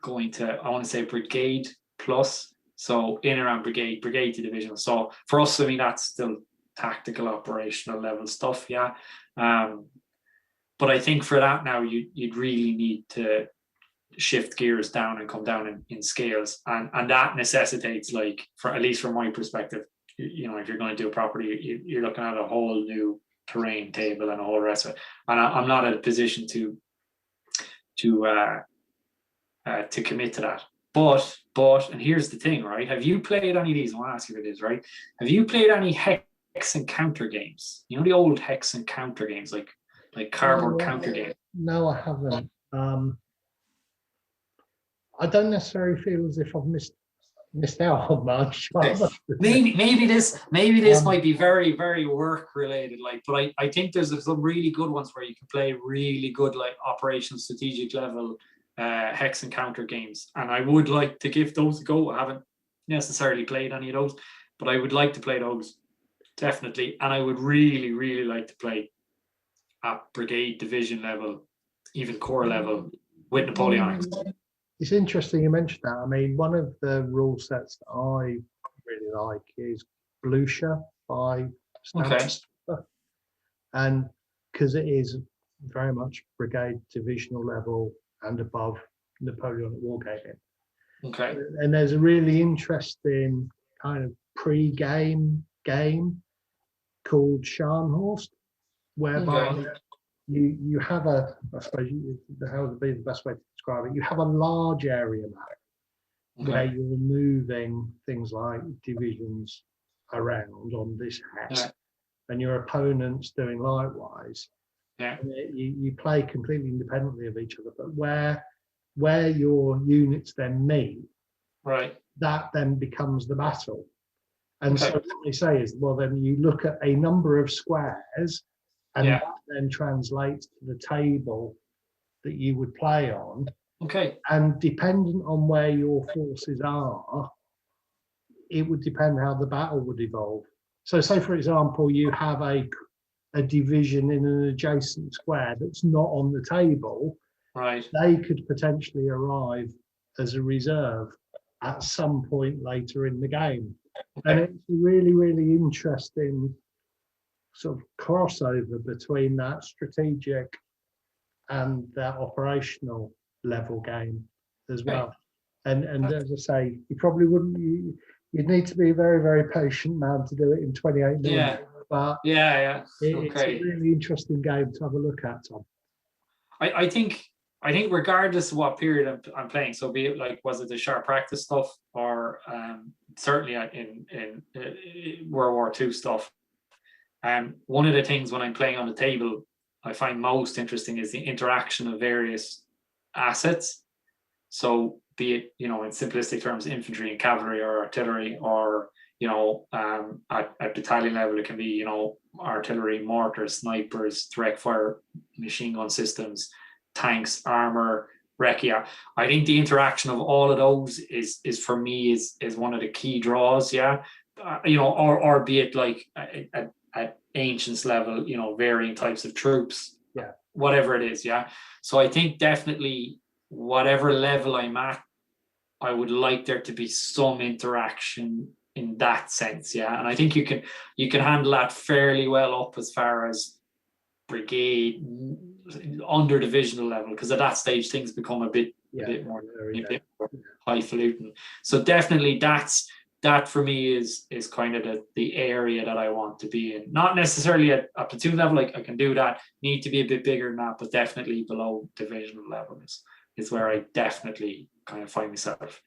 going to, I want to say, brigade plus. So in around brigade to division. So for us, I mean, that's still tactical, operational level stuff, yeah. But I think for that now, you'd really need to shift gears down and come down in scales, and that necessitates, like, for at least from my perspective, you know, if you're going to do a property, you're looking at a whole new terrain table and a whole rest of it. And I'm not in a position to commit to that. But and here's the thing, right? Have you played any of these? I want to ask you if it is, right? Have you played any hex and counter games? You know, the old hex and counter games, like cardboard counter games? No, I haven't. I don't necessarily feel as if I've missed out on much. Maybe this might be very, very work related, like, but I think there's some really good ones where you can play really good, like, operational strategic level hex and counter games, and I would like to give those a go. I haven't necessarily played any of those, but I would like to play those, definitely. And I would really, really like to play at brigade division level, even corps level, with Napoleonics. It's interesting you mentioned that. I mean, one of the rule sets that I really like is Blucher by Scharnhorst. Okay. And because it is very much brigade divisional level and above Napoleonic Wargaming. Okay. And there's a really interesting kind of pre-game game called Scharnhorst, whereby you have a, I suppose, how would be the best way to describe it? You have a large area map where you're moving things like divisions around on this hex, and your opponent's doing likewise. Yeah. You play completely independently of each other, but where your units then meet, right, that then becomes the battle. And so what they say is, well, then you look at a number of squares, and that then translates to the table that you would play on. Okay. And dependent on where your forces are, it would depend how the battle would evolve. So say, for example, you have a division in an adjacent square that's not on the table. Right. They could potentially arrive as a reserve at some point later in the game. Okay. And it's a really, really interesting sort of crossover between that strategic and that operational level game as well. And as I say, you probably wouldn't, you'd need to be a very, very patient man to do it in 28 minutes. Yeah. But it's a really interesting game to have a look at, Tom. I think regardless of what period I'm playing, so be it, like, was it the sharp practice stuff, or certainly in World War II stuff, one of the things when I'm playing on the table I find most interesting is the interaction of various assets. So be it, you know, in simplistic terms, infantry and cavalry or artillery, or, you know, at battalion level, it can be, you know, artillery, mortars, snipers, direct fire machine gun systems, tanks, armor, recce. I think the interaction of all of those is for me is one of the key draws. Yeah, you know, or be it like at ancients level, you know, varying types of troops. Yeah, whatever it is. Yeah. So I think definitely whatever level I'm at, I would like there to be some interaction in that sense. Yeah. And I think you can handle that fairly well up as far as brigade, under divisional level, because at that stage things become a bit more highfalutin. So definitely that for me is kind of the area that I want to be in. Not necessarily at platoon level, like I can do that, need to be a bit bigger than that, but definitely below divisional level is where I definitely kind of find myself.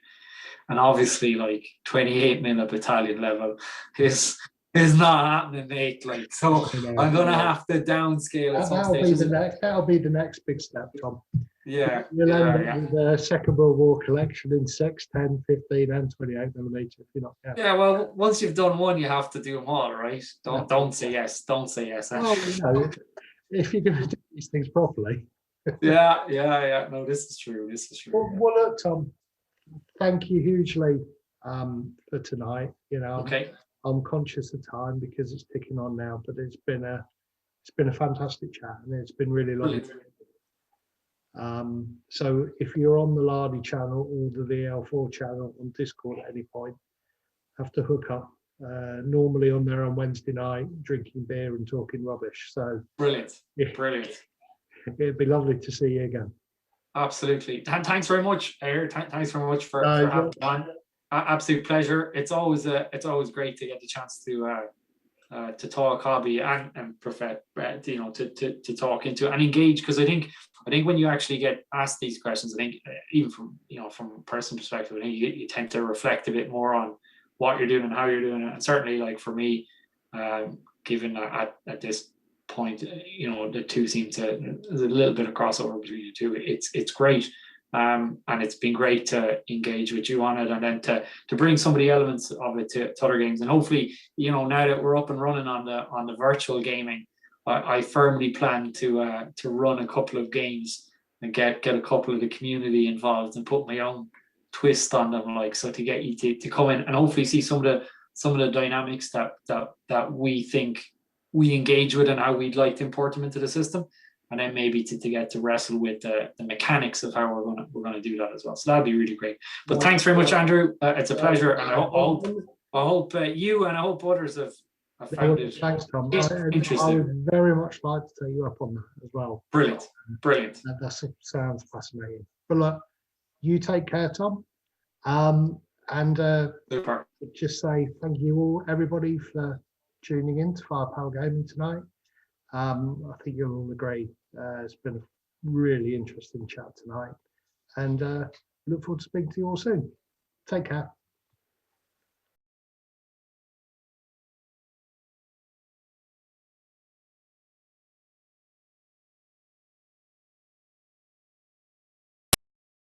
And obviously, like 28-minute battalion level is not happening, mate. Like, so I'm gonna have to downscale at some stage. That'll be the next big step, Tom. Yeah. You'll end up with the Second World War collection in 6, 10, 15, and 28mm if you're not careful. Yeah, well, once you've done one, you have to do them all, right? Don't say yes. Don't say yes. Well, you know, if you're going to do these things properly. Yeah. No, this is true. Well, look, Tom, thank you hugely for tonight. You know, Okay. I'm conscious of time because it's ticking on now, but it's been a fantastic chat, and it's been really lovely. Brilliant. So if you're on the Lardy channel or the VL4 channel on Discord at any point, have to hook up. Normally on there on Wednesday night, drinking beer and talking rubbish. So Brilliant. yeah, Brilliant. it'd be lovely to see you again. Absolutely. Thanks very much, Aaron. Thanks very much for No, having me on. Absolute pleasure. It's always great to get the chance to talk hobby and prefer, you know, to talk into and engage, because I think when you actually get asked these questions, I think even from, you know, from a personal perspective, I think you tend to reflect a bit more on what you're doing and how you're doing it. And certainly, like for me, given at this point, you know, the two seem to, there's a little bit of crossover between the two. It's great. And it's been great to engage with you on it, and then to bring some of the elements of it to other games. And hopefully, you know, now that we're up and running on the virtual gaming, I firmly plan to run a couple of games and get a couple of the community involved and put my own twist on them, like, so to get you to come in and hopefully see some of the dynamics that we think we engage with and how we'd like to import them into the system. And then maybe to get to wrestle with the mechanics of how we're gonna do that as well. So that'd be really great. But thanks very much, Andrew. It's a pleasure, and I hope you and I hope others have found it. Thanks, Tom. Interesting. I would very much like to take you up on that as well. Brilliant. That sounds fascinating. But look, you take care, Tom. And Super. just say thank you all, everybody, for tuning in to Firepower Gaming tonight. I think you'll all agree. It's been a really interesting chat tonight, and look forward to speaking to you all soon. Take care.